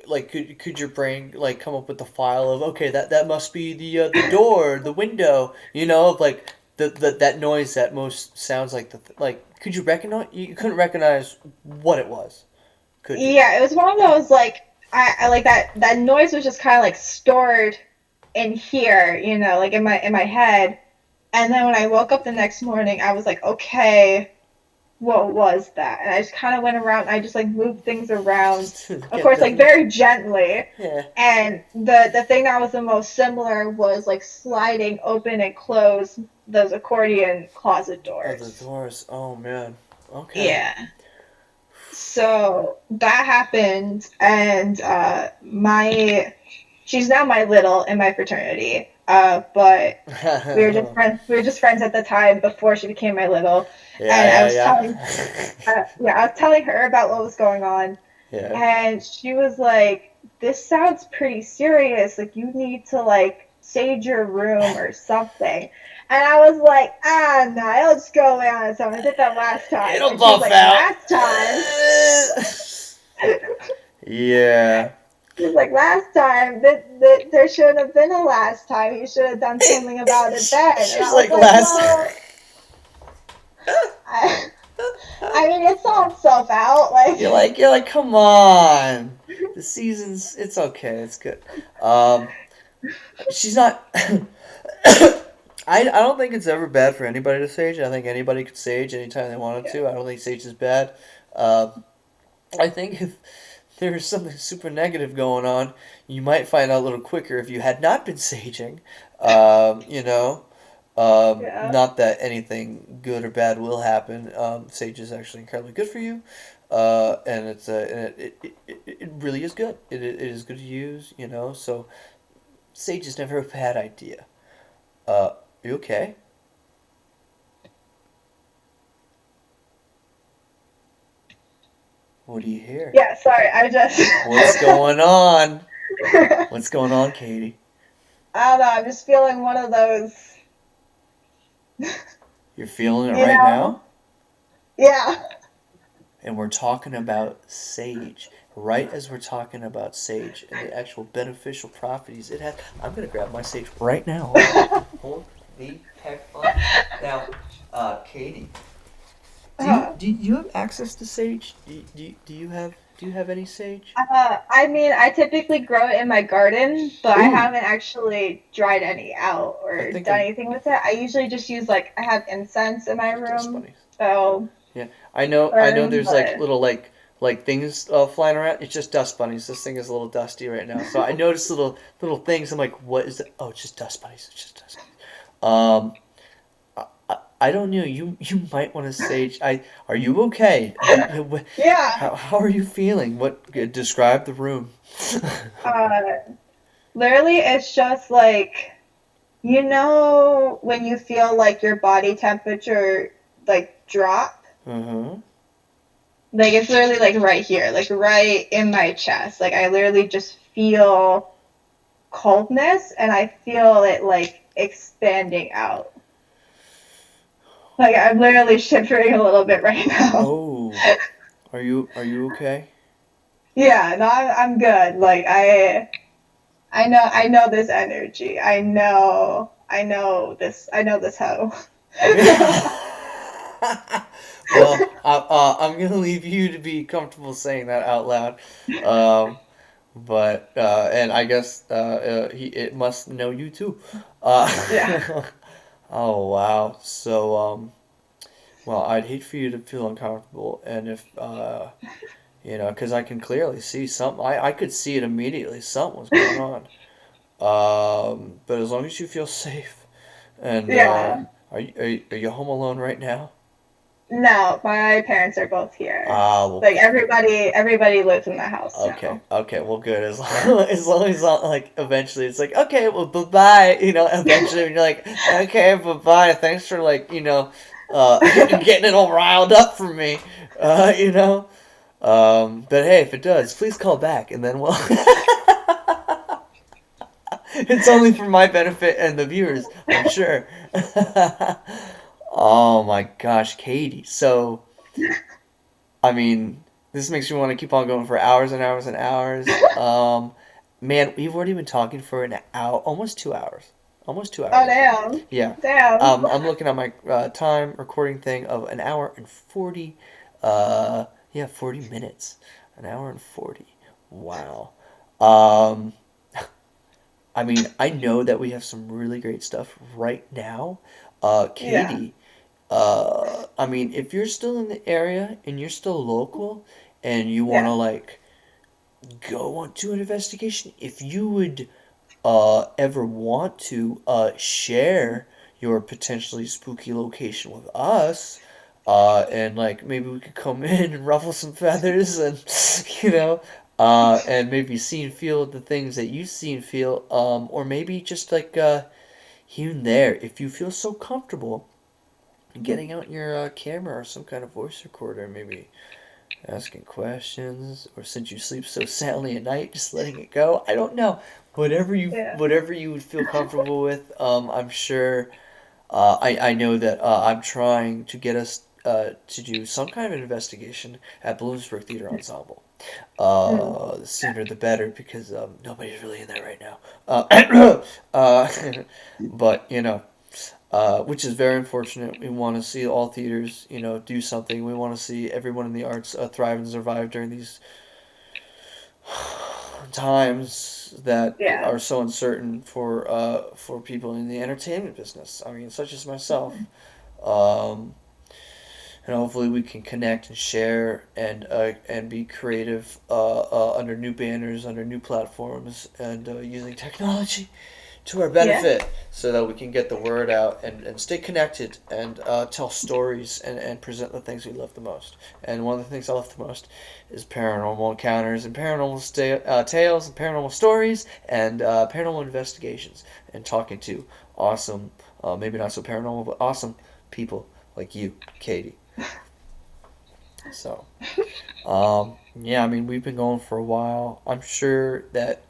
like, could your brain like come up with the file of, okay, that must be the door, the window, of like that noise that most sounds like like, could you recognize? You couldn't recognize what it was, could you? Yeah, it was one of those like I like that noise was just kind of like stored in here, like in my head. And then when I woke up the next morning, I was like, okay, what was that? And I just kind of went around. I just like moved things around, Just to of get course, like the very gently. yeah. And the thing that was the most similar was like sliding open and close those accordion closet Oh, the doors. doors. Oh man. Okay. Yeah. So that happened, and my she's now my little in my fraternity. But we were just friends. We were just friends at the time before she became my little, and I Yeah, was telling, yeah, I was telling her about what was going on, yeah. and she was like, "This sounds pretty serious. Like you need to like sage your room or something." And I was like, no, it'll just go away on its own. I did that last time. It'll And she was buff like, out. last time. Yeah. She was like, last time, that there shouldn't have been a last time. You should have done something about it then. And She's I was like like, last. well, I, I mean, it solved itself out. Like, You're like, come on. The season's, it's okay. It's good. She's not. I don't think it's ever bad for anybody to sage. I think anybody could sage anytime they wanted to. I don't think sage is bad. I think if there's something super negative going on, you might find out a little quicker if you had not been saging. You know, yeah. not that anything good or bad will happen. Sage is actually incredibly good for you, and it really is good. It is good to use. So sage is never a bad idea. You okay? What do you hear? Yeah, sorry. I just. What's going on? I What's going on, Katie? don't know. I'm just feeling one of those, You're feeling it you right know? now? Yeah. And we're talking about sage. Right as we're talking about sage and the actual beneficial properties it has. I'm going to grab my sage right now. Hold the heck on. Now, Katie, do you have access to sage? Do you have any sage? I mean, I typically grow it in my garden, but I Ooh, haven't actually dried any out I or think done anything with it. I usually just use like I have incense in my dust room, bunnies. so Yeah, I know. burn. There's like But little like things flying around. It's just dust bunnies. This thing is a little dusty right now. So I noticed little things. I'm like, what is it? Oh, it's just dust bunnies. It's just dust bunnies. I don't know. You might want to sage. Are you okay? yeah, How are you feeling? Describe the room. uh, literally, it's just like when you feel like your body temperature like drop. Uh-huh. Like it's literally like right here, like right in my chest. Like I literally just feel coldness and I feel it like expanding out. Like I'm literally shivering a little bit right now. Oh, are you okay? Yeah, no, I'm good. Like I know this energy. I know this hoe. Well, I'm gonna leave you to be comfortable saying that out loud. Um, But and I guess it must know you too. Yeah. Oh wow. So well, I'd hate for you to feel uncomfortable, and if because I can clearly see something. I could see it immediately. Something was going on. But as long as you feel safe, and Yeah. are you home alone right now? No, my parents are both here. Ah, well, Like everybody lives in the house okay, now. okay, well, good. As long as like eventually it's like okay, well, bye bye. Eventually when you're like okay, bye bye. Thanks for like getting it all riled up for me. Uh, you know. But hey, if it does, please call back, and then we'll. It's only for my benefit and the viewers, I'm sure. Oh my gosh, Katie. So, I mean, this makes me want to keep on going for hours and hours and hours. Man, we've already been talking for an hour, almost 2 hours. Almost 2 hours, Oh I think. damn. Yeah. Damn. I'm looking at my time recording thing of an hour and 40, yeah, 40 minutes. An hour and 40. Wow. Um, I mean, I know that we have some really great stuff right now. Yeah. Katie, I mean, if you're still in the area and you're still local and you want to Yeah. like go on to an investigation, if you would ever want to share your potentially spooky location with us, and like maybe we could come in and ruffle some feathers and and maybe see and feel the things that you see and feel, or maybe just like here and there, if you feel so comfortable getting out your camera or some kind of voice recorder, maybe asking questions, or since you sleep so soundly at night, just letting it go. I don't know. Yeah. Whatever you would feel comfortable with. I'm sure. I know that I'm trying to get us to do some kind of investigation at Bloomsburg Theater Ensemble. Mm. The sooner the better because nobody's really in there right now. But which is very unfortunate. We want to see all theaters, do something. We want to see everyone in the arts thrive and survive during these times that Yeah. are so uncertain for people in the entertainment business. I mean, such as myself. Um, and hopefully we can connect and share and be creative under new banners, under new platforms, and using technology to our Yeah. benefit so that we can get the word out and stay connected and tell stories and present the things we love the most. And one of the things I love the most is paranormal encounters and paranormal tales and paranormal stories and paranormal investigations and talking to awesome, maybe not so paranormal, but awesome people like you, Katie. So, yeah, I mean, we've been going for a while. I'm sure that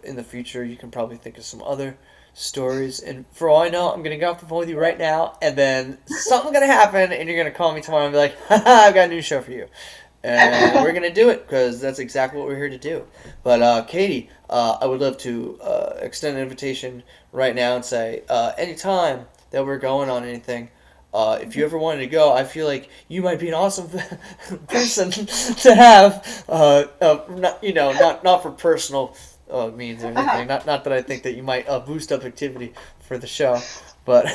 in the future you can probably think of some other stories. And for all I know, I'm gonna get off the phone with you right now, and then something's gonna happen, and you're gonna call me tomorrow and be like, "Haha, I've got a new show for you," and we're gonna do it because that's exactly what we're here to do. But Katie, I would love to extend an invitation right now and say, anytime that we're going on anything. If you ever wanted to go, I feel like you might be an awesome person to have. Not, not for personal means or anything. Uh-huh. Not that I think that you might boost up activity for the show, but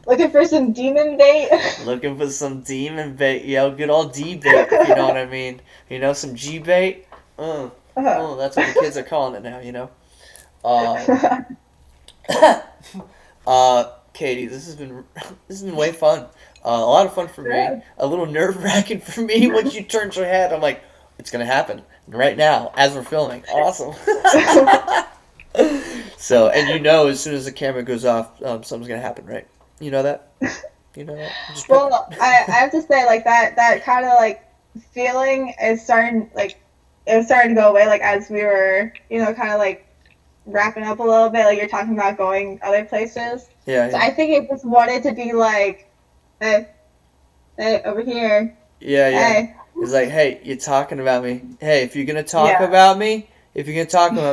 Looking for some demon bait. looking for some demon bait, good old D bait, if you know what I mean. Some G bait. Uh-huh. That's what the kids are calling it now. Um, Katie, this has been way fun. A lot of fun for me. Yeah. A little nerve wracking for me. Once you turned your head, I'm like, it's gonna happen right now as we're filming. Awesome. So, and as soon as the camera goes off, something's gonna happen, right? You know that. You know that. Just prep. Well, I have to say, like that kind of like feeling is starting, like it was starting to go away, like as we were, kind of like wrapping up a little bit. Like you're talking about going other places, Yeah, so yeah, I think it just wanted to be like, hey, hey, over here, yeah, yeah. hey, It's like, hey, you're talking about me. Hey, yeah, if you're gonna talk about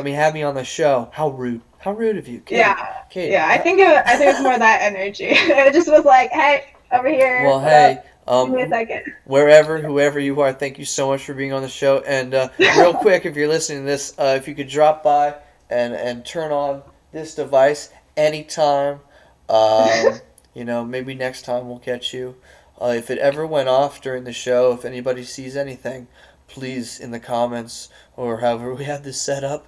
me, have me on the show. How rude. How rude of you, Katie. yeah, Katie. yeah. I think it was more that energy. It just was like, hey, over here, Well, what hey, up? Give me a second. Whoever you are, thank you so much for being on the show. And real quick, if you're listening to this, if you could drop by and turn on this device anytime, maybe next time we'll catch you. If it ever went off during the show, if anybody sees anything, please in the comments or however we have this set up,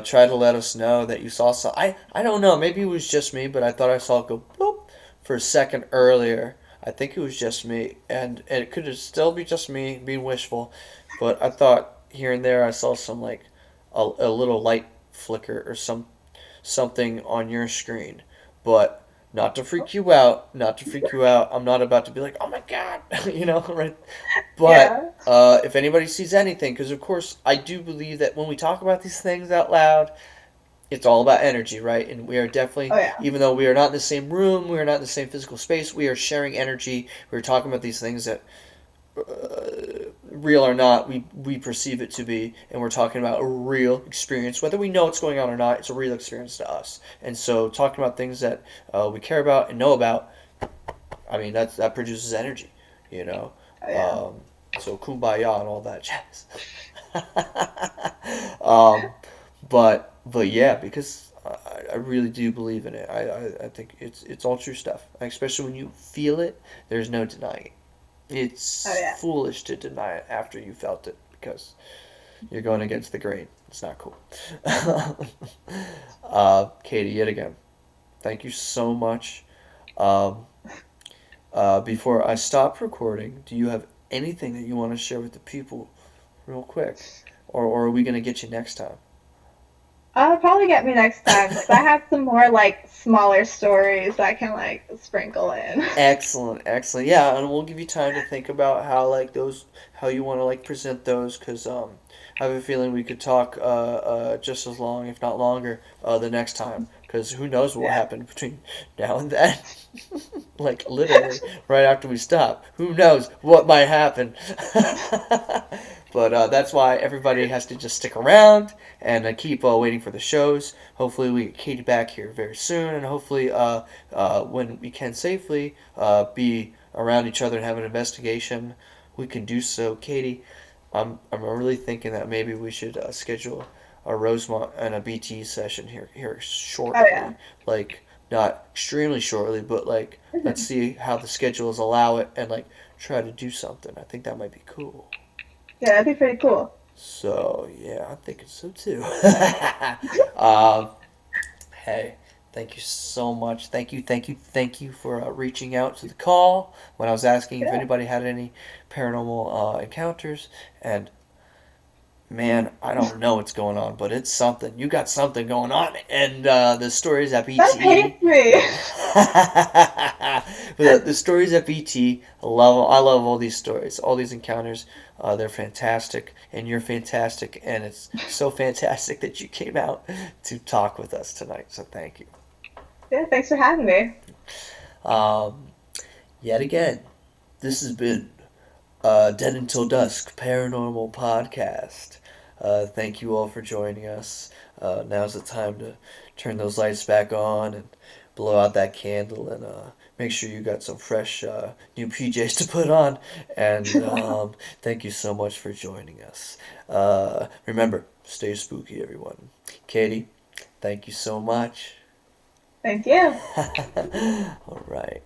try to let us know that you saw some. I don't know. Maybe it was just me, but I thought I saw it go boop for a second earlier. I think it was just me, and it could still be just me being wishful, but I thought here and there I saw some like a little light flicker or something on your screen, but not to freak you out. Not to freak you out. I'm not about to be like, oh my god, right? But Yeah. if anybody sees anything, because of course I do believe that when we talk about these things out loud, it's all about energy, right? And we are definitely, Oh yeah. even though we are not in the same room, we are not in the same physical space, we are sharing energy. We're talking about these things that, real or not, we perceive it to be, and we're talking about a real experience. Whether we know what's going on or not, it's a real experience to us. And so, talking about things that we care about and know about, I mean, that produces energy, you know? Oh yeah. So, kumbaya and all that jazz. um, but yeah, because I really do believe in it. I think it's all true stuff. Especially when you feel it, there's no denying it. Oh It's yeah. foolish to deny it after you felt it because you're going against the grain. It's not cool. Katie, yet again, thank you so much. Um, before I stop recording, do you have anything that you want to share with the people, real quick, or are we gonna get you next time? Probably get me next time because I have some more like smaller stories that I can like sprinkle in. Excellent, excellent. Yeah, and we'll give you time to think about how you want to like present those, because I have a feeling we could talk just as long, if not longer, the next time. Because who knows what will Yeah. happen between now and then? Like literally, right after we stop, who knows what might happen? But that's why everybody has to just stick around and keep waiting for the shows. Hopefully, we get Katie back here very soon, and hopefully, when we can safely be around each other and have an investigation, we can do so. Katie, I'm really thinking that maybe we should schedule a Rosemont and a BT session here Oh yeah. shortly. Like not extremely shortly, but like let's see how the schedules allow it and like try to do something. I think that might be cool. Yeah, that'd be pretty cool. So yeah, I'm thinking so too. um, Hey, thank you so much. Thank you for reaching out to the call when I was asking if Yeah. anybody had any paranormal encounters. And man, I don't know what's going on, but it's something. You got something going on. And the stories at That BT. pains me. The stories at BT, I love all these stories, all these encounters. They're fantastic, and you're fantastic, and it's so fantastic that you came out to talk with us tonight. So thank you. Yeah, thanks for having me. Um, Yet again, this has been Dead Until Dusk Paranormal Podcast. Thank you all for joining us. Now's the time to turn those lights back on and blow out that candle and make sure you got some fresh new PJs to put on. And thank you so much for joining us. Remember, stay spooky, everyone. Katie, thank you so much. Thank you. All right.